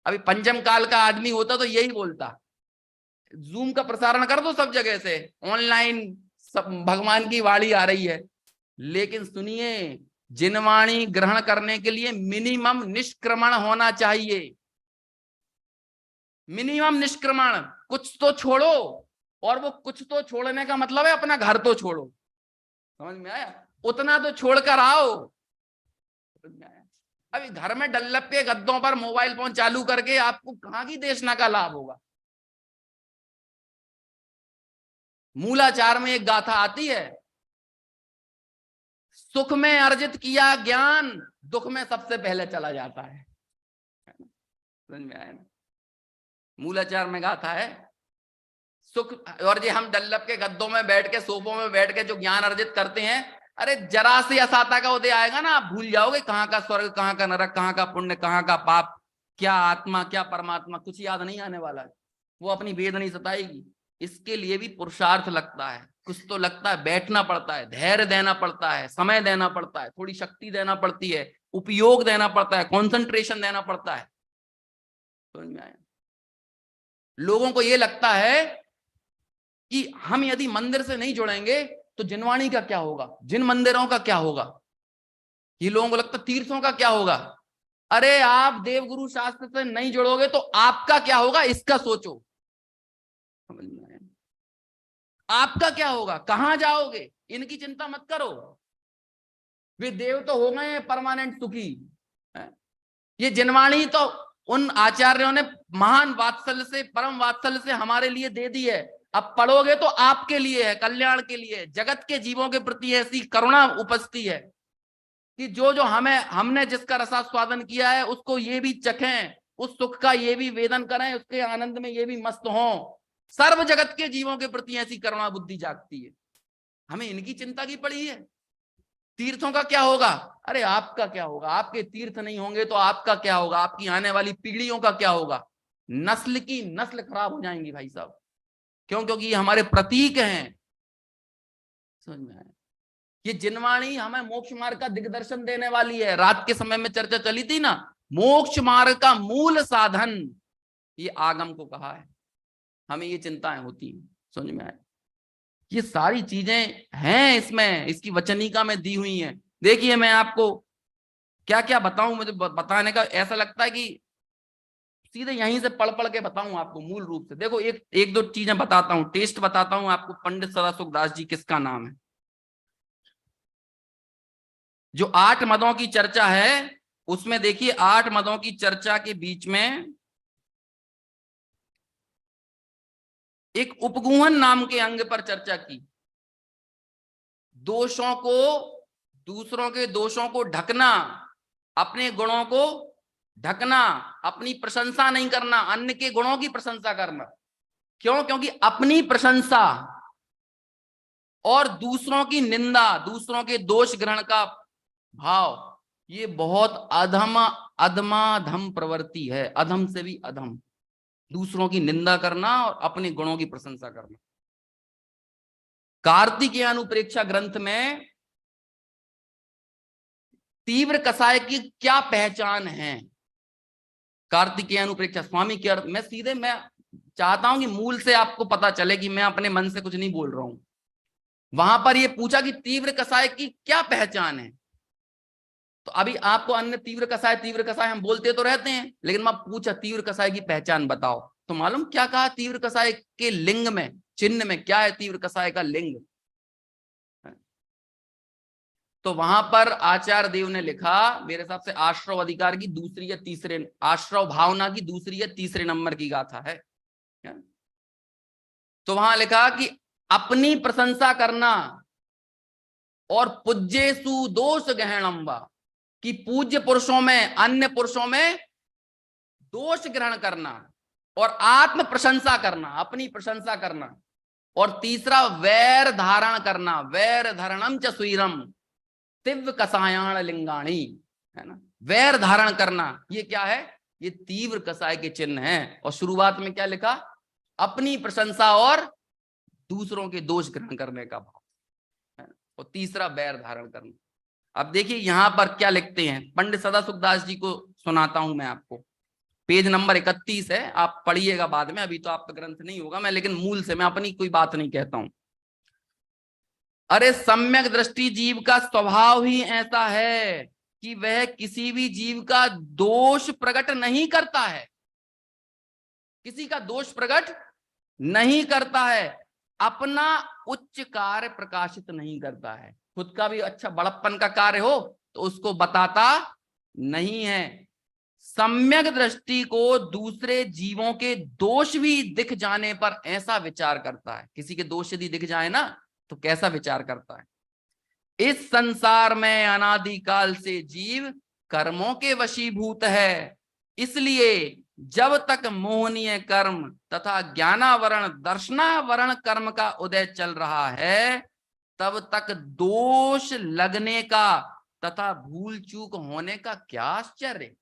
अभी पंचम काल का आदमी होता तो यही बोलता, जूम का प्रसारण कर दो सब जगह से, ऑनलाइन सब भगवान की वाणी आ रही है। लेकिन सुनिए, जिनवाणी ग्रहण करने के लिए मिनिमम निष्क्रमण होना चाहिए। मिनिमम निष्क्रमण, कुछ तो छोड़ो, और वो कुछ तो छोड़ने का मतलब है अपना घर तो छोड़ो। समझ में आया? उतना तो छोड़कर आओ। समझ में आया? अभी घर में डल्लप के गद्दों पर मोबाइल फोन चालू करके आपको कहां की देशना का लाभ होगा? मूलाचार में एक गाथा आती है, सुख में अर्जित किया ज्ञान दुख में सबसे पहले चला जाता है। समझ में आया ना? मूलाचार में गाथा है, सुख, और जी हम डल्लप के गद्दों में बैठ के, सोफों में बैठ के जो ज्ञान अर्जित करते हैं, अरे जरा से असाता का उदय आएगा ना, आप भूल जाओगे कहाँ का स्वर्ग, कहाँ का नरक, कहाँ का पुण्य, कहाँ का पाप, क्या आत्मा, क्या परमात्मा, कुछ याद नहीं आने वाला है। वो अपनी वेद नहीं सताएगी। इसके लिए भी पुरुषार्थ लगता है, कुछ तो लगता है, बैठना पड़ता है, धैर्य देना पड़ता है, समय देना पड़ता है, थोड़ी शक्ति देना पड़ती है, उपयोग देना पड़ता है, कॉन्सेंट्रेशन देना पड़ता है। समझ में आया? लोगों को ये लगता है कि हम यदि मंदिर से नहीं जुड़ेंगे तो जिनवाणी का क्या होगा, जिन मंदिरों का क्या होगा, ये लोगों को लगता तीर्थों का क्या होगा। अरे आप देवगुरु शास्त्र से नहीं जुड़ोगे तो आपका क्या होगा, इसका सोचो। समझ में आया? आपका क्या होगा, कहां जाओगे, इनकी चिंता मत करो। वे देव तो हो गए परमानेंट सुखी। ये जिनवाणी तो उन आचार्यों ने महान वात्सल्य से, परम वात्सल्य से हमारे लिए दे दी है। अब पढ़ोगे तो आपके लिए है, कल्याण के लिए, जगत के जीवों के प्रति ऐसी करुणा उपजती है कि जो जो हमने जिसका रसास्वादन किया है उसको ये भी चखें, उस सुख का ये भी वेदन करें, उसके आनंद में ये भी मस्त हों। सर्व जगत के जीवों के प्रति ऐसी करुणा बुद्धि जागती है। हमें इनकी चिंता की पड़ी है। तीर्थों का क्या होगा? अरे आपका क्या होगा? आपके तीर्थ नहीं होंगे तो आपका क्या होगा? आपकी आने वाली पीढ़ियों का क्या होगा? नस्ल की नस्ल खराब हो जाएंगी भाई साहब। क्यों? क्योंकि ये हमारे प्रतीक हैं। समझ में आया? ये जिनवाणी हमें मोक्ष मार्ग का दिग्दर्शन देने वाली है। रात के समय में चर्चा चली थी ना, मोक्ष मार्ग का मूल साधन ये आगम को कहा है। हमें ये चिंताएं होती हैं। समझ में आया? ये सारी चीजें हैं इसमें, इसकी वचनिका में दी हुई हैं। देखिए मैं आपको क्या क्या बताऊं, मुझे बताने का ऐसा लगता है कि सीधे यहीं से पढ़ पढ़ के बताऊं आपको मूल रूप से। देखो एक दो चीजें बताता हूं, टेस्ट बताता हूं आपको। पंडित सदाशिव दास जी किसका नाम है? जो 8 मदों की चर्चा है उसमें देखिए 8 मदों की चर्चा के बीच में एक उपगूहन नाम के अंग पर चर्चा की। दोषों को, दूसरों के दोषों को ढकना, अपने गुणों को ढकना, अपनी प्रशंसा नहीं करना, अन्य के गुणों की प्रशंसा करना। क्यों? क्योंकि अपनी प्रशंसा और दूसरों की निंदा, दूसरों के दोष ग्रहण का भाव, ये बहुत अधमाधम प्रवृत्ति है। अधम से भी अधम, दूसरों की निंदा करना और अपने गुणों की प्रशंसा करना। कार्तिकेय अनुप्रेक्षा ग्रंथ में तीव्र कसाय की क्या पहचान है? कार्तिकेय अनुप्रेक्षा स्वामी के अर्थ में सीधे मैं चाहता हूं कि मूल से आपको पता चले कि मैं अपने मन से कुछ नहीं बोल रहा हूं। वहां पर यह पूछा कि तीव्र कसाय की क्या पहचान है। तो अभी आपको अन्य तीव्र कसाय हम बोलते तो रहते हैं, लेकिन मैं पूछा तीव्र कसाय की पहचान बताओ, तो मालूम क्या कहा? तीव्र कसाय के लिंग में, चिन्ह में क्या है तीव्र कसाय का लिंग? तो वहां पर आचार्य देव ने लिखा, मेरे हिसाब से आश्रव अधिकार की दूसरी या तीसरे, आश्रव भावना की दूसरी या तीसरे नंबर की गाथा है। तो वहां लिखा कि अपनी प्रशंसा करना और पूज्येषु दोष गहनम्बा, कि पूज्य पुरुषों में, अन्य पुरुषों में दोष ग्रहण करना और आत्म प्रशंसा करना, अपनी प्रशंसा करना। और तीसरा वैर धारण करना, वैर धरणम च सुईरम तीव्र कसायाण लिंगाणी, है ना? वैर धारण करना ये क्या है? ये तीव्र कसाय के चिन्ह हैं। और शुरुआत में क्या लिखा? अपनी प्रशंसा और दूसरों के दोष ग्रहण करने का भाव, और तीसरा वैर धारण करना। अब देखिए यहां पर क्या लिखते हैं, पंडित सदाशिव दास जी को सुनाता हूं मैं आपको। पेज नंबर 31 है, आप पढ़िएगा बाद में, अभी तो आपका ग्रंथ नहीं होगा मैं, लेकिन मूल से मैं अपनी कोई बात नहीं कहता हूं। अरे सम्यक दृष्टि जीव का स्वभाव ही ऐसा है कि वह किसी भी जीव का दोष प्रकट नहीं करता है, किसी का दोष प्रकट नहीं करता है, अपना उच्च कार्य प्रकाशित नहीं करता है, खुद का भी अच्छा बड़प्पन का कार्य हो तो उसको बताता नहीं है। सम्यक दृष्टि को दूसरे जीवों के दोष भी दिख जाने पर ऐसा विचार करता है, किसी के दोष यदि दिख जाए ना तो कैसा विचार करता है? इस संसार में अनादिकाल से जीव कर्मों के वशीभूत है, इसलिए जब तक मोहनीय कर्म तथा ज्ञानावरण दर्शनावरण कर्म का उदय चल रहा है, तब तक दोष लगने का तथा भूल चूक होने का क्या आश्चर्य।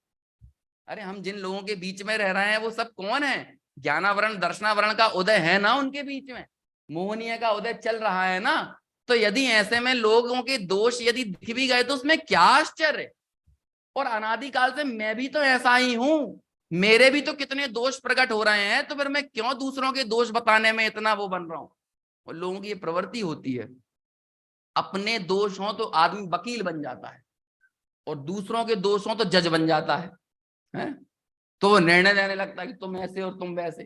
अरे हम जिन लोगों के बीच में रह रहे हैं वो सब कौन है? ज्ञानावरण दर्शनावरण का उदय है ना उनके बीच में, मोहनीय का उदय चल रहा है ना। तो यदि ऐसे में लोगों के दोष यदि दिख भी गए तो उसमें क्या आश्चर्य। और अनादिकाल से मैं भी तो ऐसा ही हूं, मेरे भी तो कितने दोष प्रकट हो रहे हैं, तो फिर मैं क्यों दूसरों के दोष बताने में इतना वो बन रहा हूं। और लोगों की ये प्रवृत्ति होती है, अपने दोष हो तो आदमी वकील बन जाता है और दूसरों के दोष हो तो जज बन जाता है? तो वो निर्णय देने लगता है कि तुम ऐसे और तुम वैसे,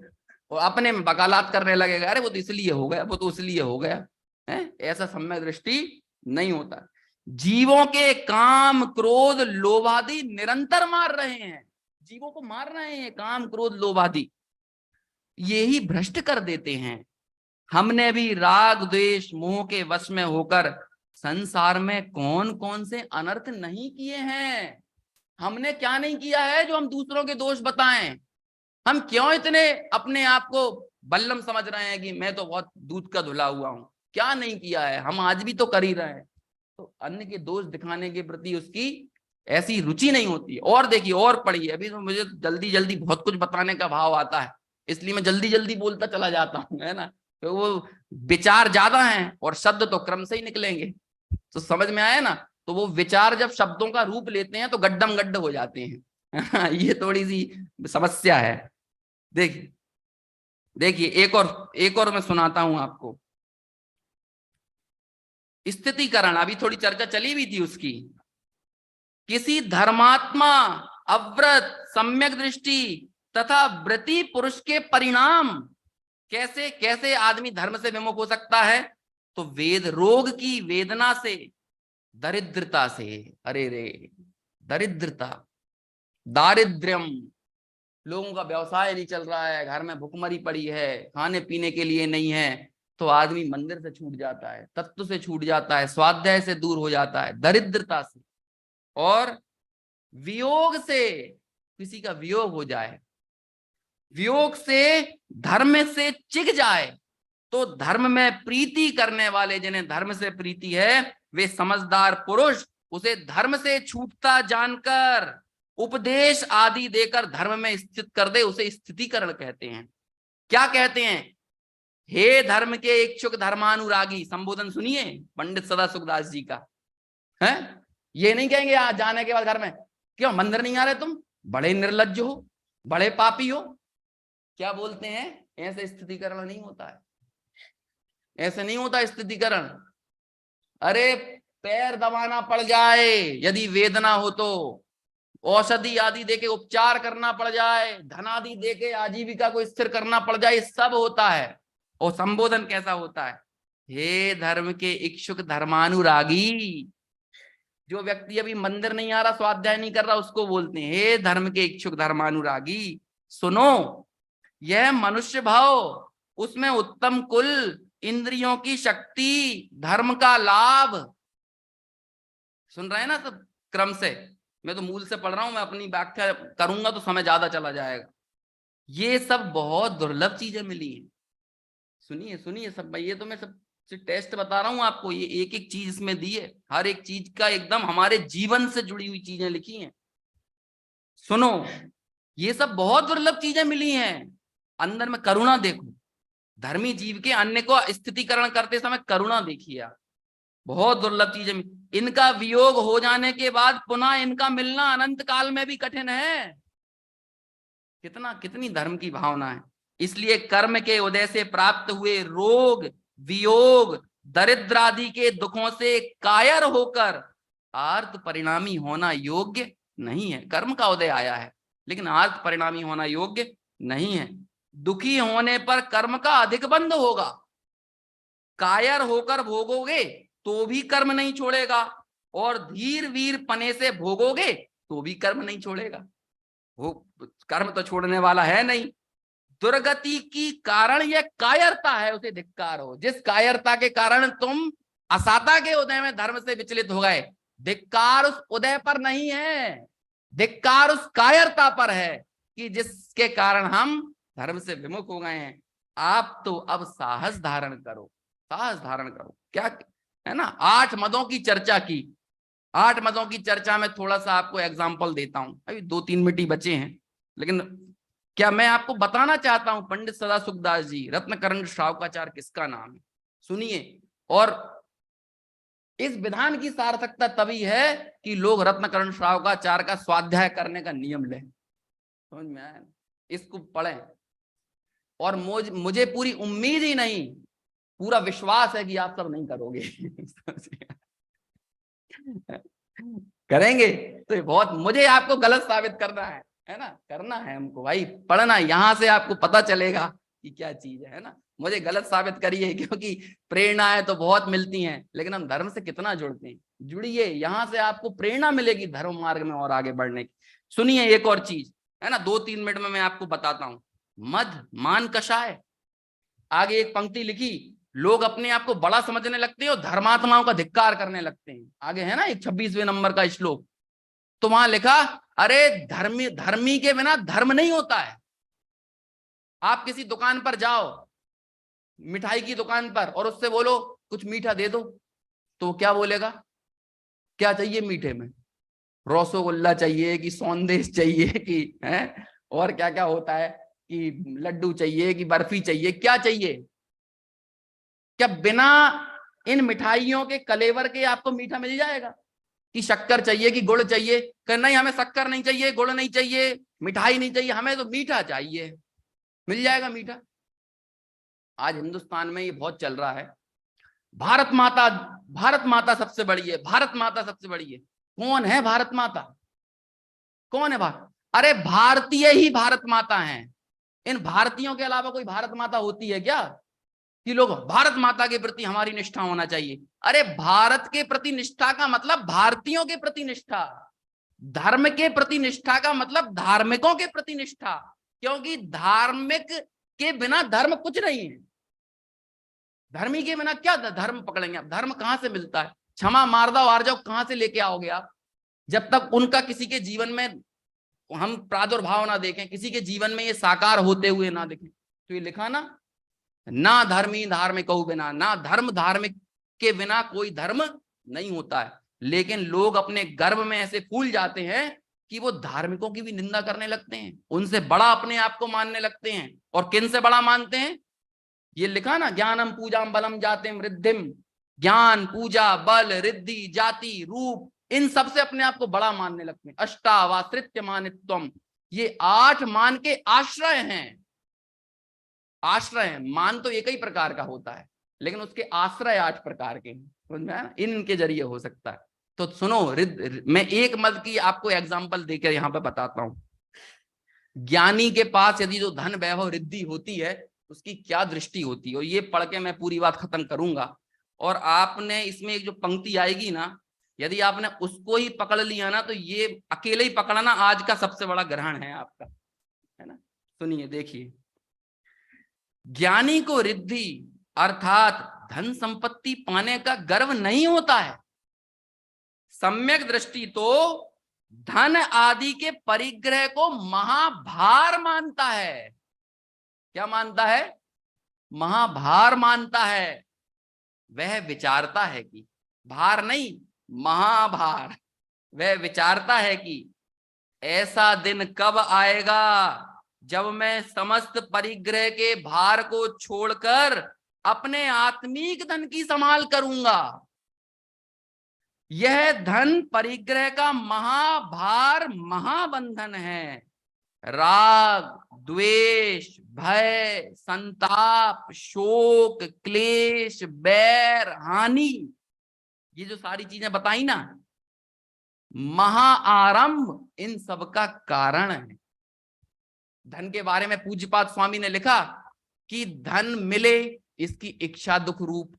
और अपने में वकालत करने लगेगा, अरे वो तो इसलिए हो गया, वो तो इसलिए हो गया है। ऐसा सम्यक दृष्टि नहीं होता। जीवों के काम क्रोध लोभादि निरंतर मार रहे हैं, जीवों को मार रहे हैं काम क्रोध लोभादि, यही भ्रष्ट कर देते हैं। हमने भी राग द्वेष मोह के वश में होकर संसार में कौन कौन से अनर्थ नहीं किए हैं। हमने क्या नहीं किया है जो हम दूसरों के दोष बताएं। हम क्यों इतने अपने आप को बल्लम समझ रहे हैं कि मैं तो बहुत दूध का धुला हुआ हूं। क्या नहीं किया है, हम आज भी तो कर ही रहे हैं। तो अन्य के दोष दिखाने के प्रति उसकी ऐसी रुचि नहीं होती। और देखिए और पढ़िए, अभी तो मुझे जल्दी जल्दी बहुत कुछ बताने का भाव आता है, इसलिए मैं जल्दी जल्दी बोलता चला जाता हूँ, है ना। तो वो विचार ज्यादा हैं और शब्द तो क्रम से ही निकलेंगे। तो समझ में आया ना। तो वो विचार जब शब्दों का रूप लेते हैं तो गड्ढम गड्ढ हो जाते हैं। ये थोड़ी सी समस्या है। देखिए देखिए एक और मैं सुनाता हूं आपको। स्थितिकरण, अभी थोड़ी चर्चा चली भी थी उसकी। किसी धर्मात्मा अव्रत सम्यक दृष्टि तथा व्रती पुरुष के परिणाम, कैसे कैसे आदमी धर्म से विमुख हो सकता है। तो वेद रोग की वेदना से, दरिद्रता से, अरे रे दरिद्रता, दारिद्र्यम, लोगों का व्यवसाय नहीं चल रहा है, घर में भुखमरी पड़ी है, खाने पीने के लिए नहीं है, तो आदमी मंदिर से छूट जाता है, तत्व से छूट जाता है, स्वाध्याय से दूर हो जाता है, दरिद्रता से। और वियोग से, किसी का वियोग हो जाए, वियोग से धर्म से चिढ़ जाए, तो धर्म में प्रीति करने वाले, जिन्हें धर्म से प्रीति है, वे समझदार पुरुष उसे धर्म से छूटता जानकर उपदेश आदि देकर धर्म में स्थित कर दे, उसे स्थितिकरण कहते हैं। क्या कहते हैं? हे धर्म के इच्छुक धर्मानुरागी, संबोधन सुनिए पंडित सदा सुखदास जी का है। ये नहीं कहेंगे जाने के बाद घर में, क्यों मंदिर नहीं आ रहे तुम, बड़े निर्लज्ज हो, बड़े पापी हो। क्या बोलते हैं? ऐसे स्थितिकरण नहीं होता है, ऐसे नहीं होता स्थितिकरण। अरे पैर दबाना पड़ जाए यदि वेदना हो तो, औषधि आदि देके उपचार करना पड़ जाए, धन आदि देके आजीविका को स्थिर करना पड़ जाए, सब होता है। और संबोधन कैसा होता है? हे धर्म के इच्छुक धर्मानुरागी। जो व्यक्ति अभी मंदिर नहीं आ रहा, स्वाध्याय नहीं कर रहा, उसको बोलते हैं हे धर्म के इच्छुक धर्मानुरागी, सुनो, यह मनुष्य भाव, उसमें उत्तम कुल, इंद्रियों की शक्ति, धर्म का लाभ। सुन रहे हैं ना सब क्रम से? मैं तो मूल से पढ़ रहा हूं, मैं अपनी व्याख्या करूंगा तो समय ज्यादा चला जाएगा। ये सब बहुत दुर्लभ चीजें मिली हैं। सुनिए सुनिए सब भाई, ये तो मैं सब टेस्ट बता रहा हूं आपको। ये एक एक चीज इसमें दी है, हर एक चीज का एकदम हमारे जीवन से जुड़ी हुई चीजें लिखी हैं। सुनो, ये सब बहुत दुर्लभ चीजें मिली हैं। अंदर में करुणा देखो, धर्मी जीव के अन्य को स्थितिकरण करते समय करुणा देखिए आप। बहुत दुर्लभ चीजें, इनका वियोग हो जाने के बाद पुनः इनका मिलना अनंत काल में भी कठिन है। कितना कितनी धर्म की भावना है। इसलिए कर्म के उदय से प्राप्त हुए रोग, वियोग, दरिद्र आदि के दुखों से कायर होकर आर्त परिणामी होना योग्य नहीं है। कर्म का उदय आया है लेकिन आर्त परिणामी होना योग्य नहीं है। दुखी होने पर कर्म का अधिक बंध होगा। कायर होकर भोगोगे तो भी कर्म नहीं छोड़ेगा, और धीर वीर पने से भोगोगे तो भी कर्म नहीं छोड़ेगा। वो कर्म तो छोड़ने वाला है नहीं। दुर्गति की कारण यह कायरता है, उसे धिक्कार हो। जिस कायरता के कारण तुम असाता के उदय में धर्म से विचलित हो गए, धिक्कार उस उदय पर नहीं है, धिक्कार उस कायरता पर है कि जिसके कारण हम धर्म से विमुख हो गए हैं। आप तो अब साहस धारण करो, साहस धारण करो। क्या है ना, 8 मदों की चर्चा की। 8 मदों की चर्चा में थोड़ा सा आपको एग्जाम्पल देता हूं, अभी 2-3 मिनट ही बचे हैं। लेकिन क्या मैं आपको बताना चाहता हूं, पंडित सदा सुखदास जी, रत्नकरण श्रावकाचार्य किसका नाम है, सुनिए। और इस विधान की सार्थकता तभी है कि लोग रत्नकरण श्रावकाचार्य का स्वाध्याय करने का नियम लें। समझ में आया? इसको पढ़ें। और मुझे पूरी उम्मीद ही नहीं, पूरा विश्वास है कि आप सब नहीं करोगे। करेंगे तो ये बहुत, मुझे आपको गलत साबित करना है ना, करना है हमको भाई, पढ़ना। यहां से आपको पता चलेगा कि क्या चीज है ना। मुझे गलत साबित करिए, क्योंकि प्रेरणाएं तो बहुत मिलती हैं लेकिन हम धर्म से कितना जुड़ते हैं। जुड़िए, यहां से आपको प्रेरणा मिलेगी धर्म मार्ग में और आगे बढ़ने की। सुनिए एक और चीज है ना, 2-3 मिनट में मैं आपको बताता हूं। मध मान कषाय, आगे एक पंक्ति लिखी, लोग अपने आप को बड़ा समझने लगते हैं और धर्मात्माओं का धिक्कार करने लगते हैं। आगे है ना एक 26वें नंबर का श्लोक, तो वहां लिखा, अरे धर्मी के बिना धर्म नहीं होता है। आप किसी दुकान पर जाओ, मिठाई की दुकान पर, और उससे बोलो कुछ मीठा दे दो, तो क्या बोलेगा? क्या चाहिए मीठे में? रसगुल्ला चाहिए कि सौंदेश चाहिए कि है, और क्या क्या होता है, कि लड्डू चाहिए कि बर्फी चाहिए, क्या चाहिए? क्या बिना इन मिठाइयों के कलेवर के आपको मीठा मिल जाएगा? कि शक्कर चाहिए कि गुड़ चाहिए? कहना नहीं, हमें शक्कर नहीं चाहिए, गुड़ नहीं चाहिए, मिठाई नहीं चाहिए, हमें तो मीठा चाहिए। मिल जाएगा मीठा। आज हिंदुस्तान में ये बहुत चल रहा है, भारत माता, भारत माता सबसे बड़ी है, भारत माता सबसे बड़ी है। कौन है भारत माता? कौन है भारत? अरे भारतीय ही भारत माता हैं। इन भारतीयों के अलावा कोई भारत माता होती है क्या? कि लोग भारत माता के प्रति हमारी निष्ठा होना चाहिए। अरे भारत के प्रति निष्ठा का मतलब भारतीयों के प्रति निष्ठा, धर्म के प्रति निष्ठा का मतलब धार्मिकों के प्रति निष्ठा, क्योंकि धार्मिक के बिना धर्म कुछ नहीं है। धर्मी के बिना क्या धर्म पकड़ेंगे आप? धर्म कहां से मिलता है? क्षमा मार दो हार जाओ कहां से लेके आओगे आप? जब तक उनका किसी के जीवन में हम प्रादुर्भाव ना देखें, किसी के जीवन में ये साकार होते हुए ना देखें। तो ये लिखा ना धर्मी धार्मिक बिना, ना धर्म धार्मिक के बिना कोई धर्म नहीं होता है। लेकिन लोग अपने गर्व में ऐसे फूल जाते हैं कि वो धार्मिकों की भी निंदा करने लगते हैं, उनसे बड़ा अपने आप को मानने लगते हैं। और किन से बड़ा मानते हैं? ये लिखा ना, ज्ञानम पूजाम बलम जातिम रिद्धिम, ज्ञान पूजा बल रिद्धि जाति रूप, इन सब से अपने आप को बड़ा मानने लगते हैं। अष्टावासृत्य मानित्वम, ये 8 मान के आश्रय हैं। आश्रय है, मान तो एक ही प्रकार का होता है, लेकिन उसके आश्रय 8 प्रकार के हैं, समझ में आया ना? इनके जरिए हो सकता है। तो सुनो, मैं एक मत की आपको एग्जांपल देकर यहां पे बताता हूं। ज्ञानी के पास यदि जो धन वैभव रिद्धि होती है, उसकी क्या दृष्टि होती है, और ये पढ़ के मैं पूरी बात खत्म करूंगा। और आपने इसमें एक जो पंक्ति आएगी ना, यदि आपने उसको ही पकड़ लिया ना, तो ये अकेले ही पकड़ना आज का सबसे बड़ा ग्रहण है आपका, है ना? सुनिए, देखिए, ज्ञानी को रिद्धि अर्थात धन संपत्ति पाने का गर्व नहीं होता है। सम्यक दृष्टि तो धन आदि के परिग्रह को महाभार मानता है। क्या मानता है? महाभार मानता है। वह विचारता है कि, भार नहीं महाभार, वह विचारता है कि ऐसा दिन कब आएगा जब मैं समस्त परिग्रह के भार को छोड़कर अपने आत्मिक धन की संभाल करूंगा। यह धन परिग्रह का महाभार महाबंधन है। राग द्वेष भय संताप शोक क्लेश बैर हानि, ये जो सारी चीजें बताई ना, महाआरंभ इन सब का कारण है। धन के बारे में पूज्यपाद स्वामी ने लिखा कि धन मिले इसकी इच्छा दुख रूप,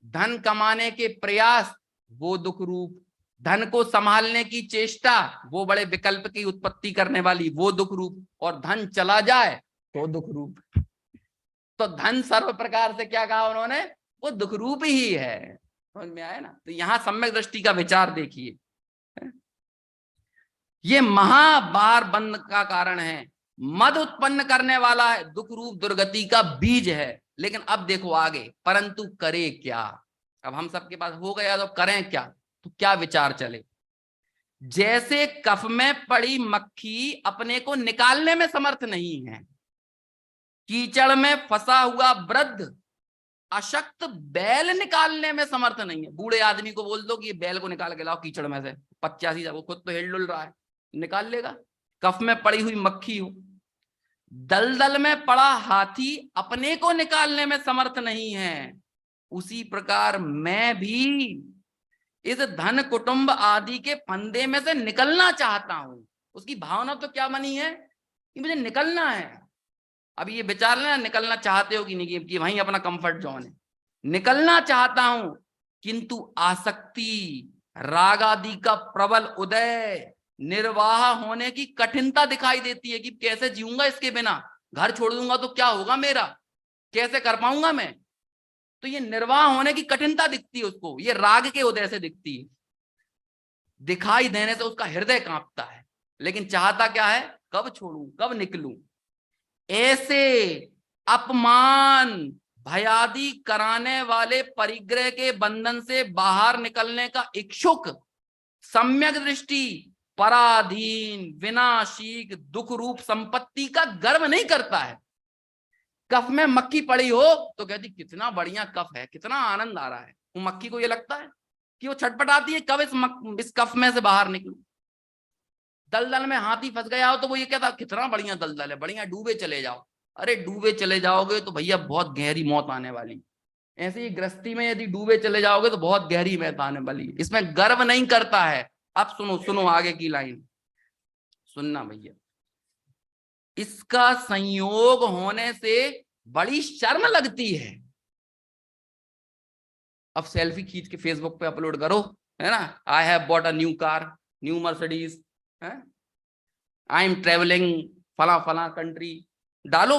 धन कमाने के प्रयास वो दुख रूप, धन को संभालने की चेष्टा वो बड़े विकल्प की उत्पत्ति करने वाली वो दुख रूप, और धन चला जाए तो दुख रूप। तो धन सर्व प्रकार से क्या कहा उन्होंने? वो दुख रूप ही है। समझ में आया ना? तो यहां सम्यक दृष्टि का विचार देखिए, ये महाभार बंध का कारण है, मद उत्पन्न करने वाला है, दुख रूप दुर्गति का बीज है। लेकिन अब देखो आगे, परंतु करे क्या? अब हम सबके पास हो गया, तो करें क्या? तो क्या विचार चले? जैसे कफ में पड़ी मक्खी अपने को निकालने में समर्थ नहीं है, कीचड़ में फंसा हुआ वृद्ध अशक्त बैल निकालने में समर्थ नहीं है। बूढ़े आदमी को बोल दो कि ये बैल को निकाल के लाओ कीचड़ में से, 85, वो खुद तो हिल डुल रहा है, निकाल लेगा? कफ में पड़ी हुई मक्खी हो, दलदल में पड़ा हाथी अपने को निकालने में समर्थ नहीं है, उसी प्रकार मैं भी इस धन कुटुंब आदि के फंदे में से निकलना चाहता हूं। उसकी भावना तो क्या बनी है कि मुझे निकलना है। अब ये विचार लेना, निकलना चाहते हो कि नहीं, कि वहीं अपना कंफर्ट जोन है। निकलना चाहता हूं, किंतु आसक्ति राग आदि का प्रबल उदय, निर्वाह होने की कठिनता दिखाई देती है कि कैसे जीऊंगा इसके बिना, घर छोड़ दूंगा तो क्या होगा मेरा, कैसे कर पाऊंगा मैं? तो ये निर्वाह होने की कठिनता दिखती है उसको, ये राग के उदय से दिखती है, दिखाई देने से उसका हृदय कांपता है, लेकिन चाहता क्या है? कब छोड़ूं, कब निकलूं। ऐसे अपमान भयादि कराने वाले परिग्रह के बंधन से बाहर निकलने का इच्छुक, सम्यक दृष्टि, पराधीन, विनाशीक, दुख रूप संपत्ति का गर्व नहीं करता है। कफ में मक्खी पड़ी हो तो कहती कितना बढ़िया कफ है, कितना आनंद आ रहा है। वो मक्खी को ये लगता है कि वो छटपटाती है कब इस कफ में से बाहर निकलूं। दलदल में हाथी फंस गया हो तो वो ये कहता कितना बढ़िया दलदल है, बढ़िया डूबे चले जाओ। अरे डूबे चले जाओगे तो भैया बहुत गहरी मौत आने वाली। ऐसे ही गृहस्थी में यदि डूबे चले जाओगे तो बहुत गहरी मौत आने वाली। इसमें गर्व नहीं करता है। अब सुनो सुनो आगे की लाइन सुनना भैया। इसका संयोग होने से बड़ी शर्म लगती है। अब सेल्फी खींच के फेसबुक पे अपलोड करो, है ना, I have bought a new car, new Mercedes, I am travelling फला फला कंट्री, डालो।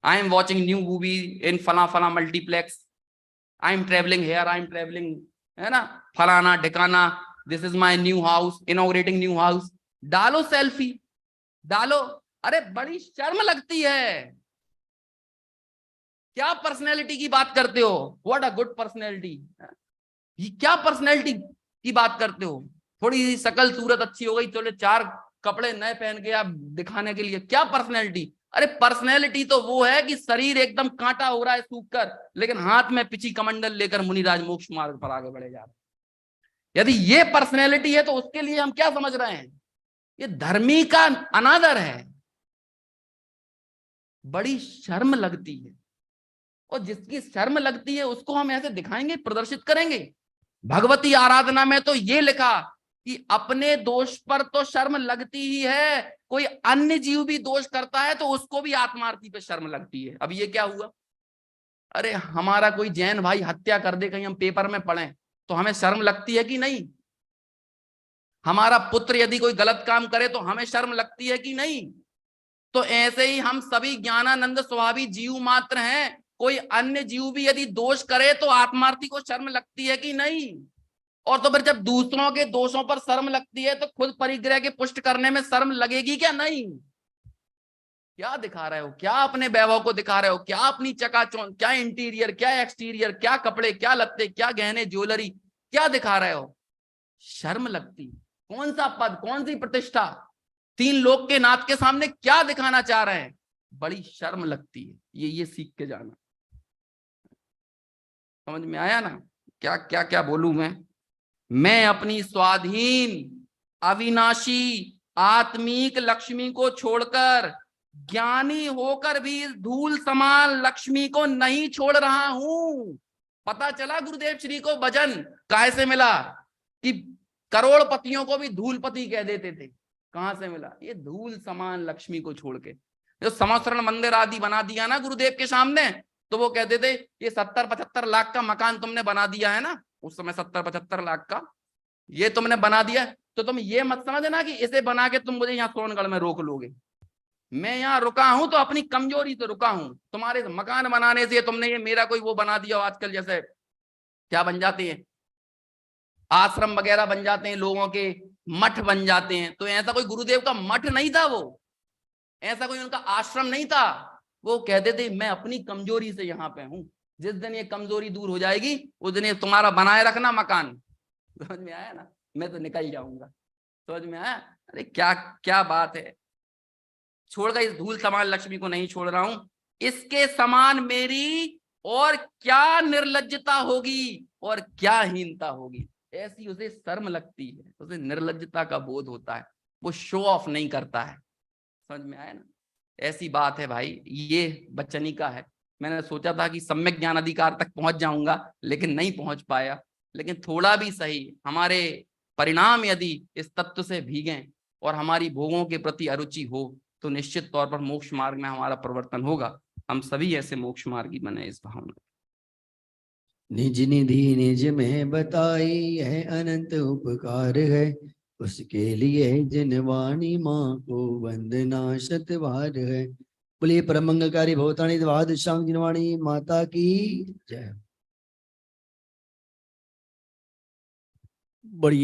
I am watching new movie in फला फला multiplex, I am travelling here, I am travelling, है ना, फलाना ठिकाना, this is my new house, inaugurating new house. डालो सेल्फी, डालो। अरे बड़ी शर्म लगती है। क्या पर्सनैलिटी की बात करते हो? What a good personality. ये क्या पर्सनैलिटी की बात करते हो? थोड़ी सी शकल सूरत अच्छी हो गई, चलो चार कपड़े नए पहन के आप दिखाने के लिए, क्या पर्सनैलिटी? अरे पर्सनैलिटी तो वो है कि शरीर एकदम कांटा हो रहा है सूख कर, लेकिन हाथ में पिची कमंडल लेकर मुनिराज मोक्ष मार्ग पर आगे बढ़े जा रहे। यदि ये पर्सनैलिटी है तो उसके लिए हम क्या समझ रहे हैं? ये धर्मी का अनादर है। बड़ी शर्म लगती है, और जिसकी शर्म लगती है उसको हम ऐसे दिखाएंगे, प्रदर्शित करेंगे। भगवती आराधना में तो ये लिखा कि अपने दोष पर तो शर्म लगती ही है, कोई अन्य जीव भी दोष करता है तो उसको भी आत्मार्थी पे शर्म लगती है। अब ये क्या हुआ? अरे हमारा कोई जैन भाई हत्या कर दे, कहीं हम पेपर में पढ़ें, तो हमें शर्म लगती है कि नहीं? हमारा पुत्र यदि कोई गलत काम करे तो हमें शर्म लगती है कि नहीं? तो ऐसे ही हम सभी ज्ञानानंद स्वभावी जीव मात्र हैं। कोई अन्य जीव भी यदि दोष करे तो आत्मार्थी को शर्म लगती है कि नहीं? और तो फिर जब दूसरों के दोषों पर शर्म लगती है तो खुद परिग्रह के पुष्ट करने में शर्म लगेगी क्या नहीं? क्या दिखा रहे हो? क्या अपने वैभव को दिखा रहे हो? क्या अपनी चकाचौंध, क्या इंटीरियर, क्या एक्सटीरियर, क्या कपड़े, क्या लत्ते, क्या गहने ज्वेलरी, क्या दिखा रहे हो? शर्म लगती। कौन सा पद, कौन सी प्रतिष्ठा, तीन लोग के नाथ के सामने क्या दिखाना चाह रहे हैं? बड़ी शर्म लगती है। ये सीख के जाना। समझ में आया ना? क्या क्या क्या बोलूं मैं अपनी स्वाधीन अविनाशी आत्मिक लक्ष्मी को छोड़कर ज्ञानी होकर भी इस धूल समान लक्ष्मी को नहीं छोड़ रहा हूं। पता चला गुरुदेव श्री को भजन काहे से मिला कि करोड़पतियों को भी धूलपति कह देते थे। कहां से मिला? ये धूल समान लक्ष्मी को छोड़ के। जो समस्रण मंदिर आदि बना दिया ना गुरुदेव के सामने, तो वो कहते थे ये 70-75 लाख का मकान तुमने बना दिया है ना, उस समय 70-75 लाख का ये तुमने बना दिया, तो तुम ये मत समझना कि इसे बना के तुम मुझे यहाँ सोनगढ़ में रोक लोगे। मैं यहाँ रुका हूं तो अपनी कमजोरी से रुका हूं। तुम्हारे मकान बनाने से तुमने ये मेरा कोई वो बना दिया, आजकल जैसे क्या बन जाते हैं, आश्रम वगैरह बन जाते हैं, लोगों के मठ बन जाते हैं। तो ऐसा कोई गुरुदेव का मठ नहीं था, वो ऐसा कोई उनका आश्रम नहीं था। वो कहते थे मैं अपनी कमजोरी से यहाँ पे हूं, जिस दिन ये कमजोरी दूर हो जाएगी उस दिन ये तुम्हारा बनाए रखना मकान। समझ में आया ना? मैं तो निकल जाऊंगा। समझ में आया? अरे क्या क्या बात है। छोड़कर इस धूल समान लक्ष्मी को नहीं छोड़ रहा हूं। इसके समान मेरी और क्या निर्लज्जता होगी और क्या हीनता होगी। ऐसी उसे शर्म लगती है, उसे निर्लज्जता का बोध होता है, वो शो ऑफ नहीं करता है। समझ में आया ना? ऐसी बात है भाई। ये बच्चनी का है। मैंने सोचा था कि सम्यक ज्ञान अधिकार तक पहुंच जाऊंगा, लेकिन नहीं पहुंच पाया। लेकिन थोड़ा भी सही हमारे परिणाम यदि इस तत्व से भीगें और हमारी भोगों के प्रति अरुचि हो तो निश्चित तौर पर मोक्ष मार्ग में हमारा परिवर्तन होगा। हम सभी ऐसे मोक्ष मार्गी बने इस भावना। निज निधि निज में बताई यह अनंत उपकार है, उसके लिए जनवाणी माँ को वंदना शतबार है। बोलिए परमंगलकारी भवतानी द्वाद श्याम जिनवाणी माता की जय। बढ़िया।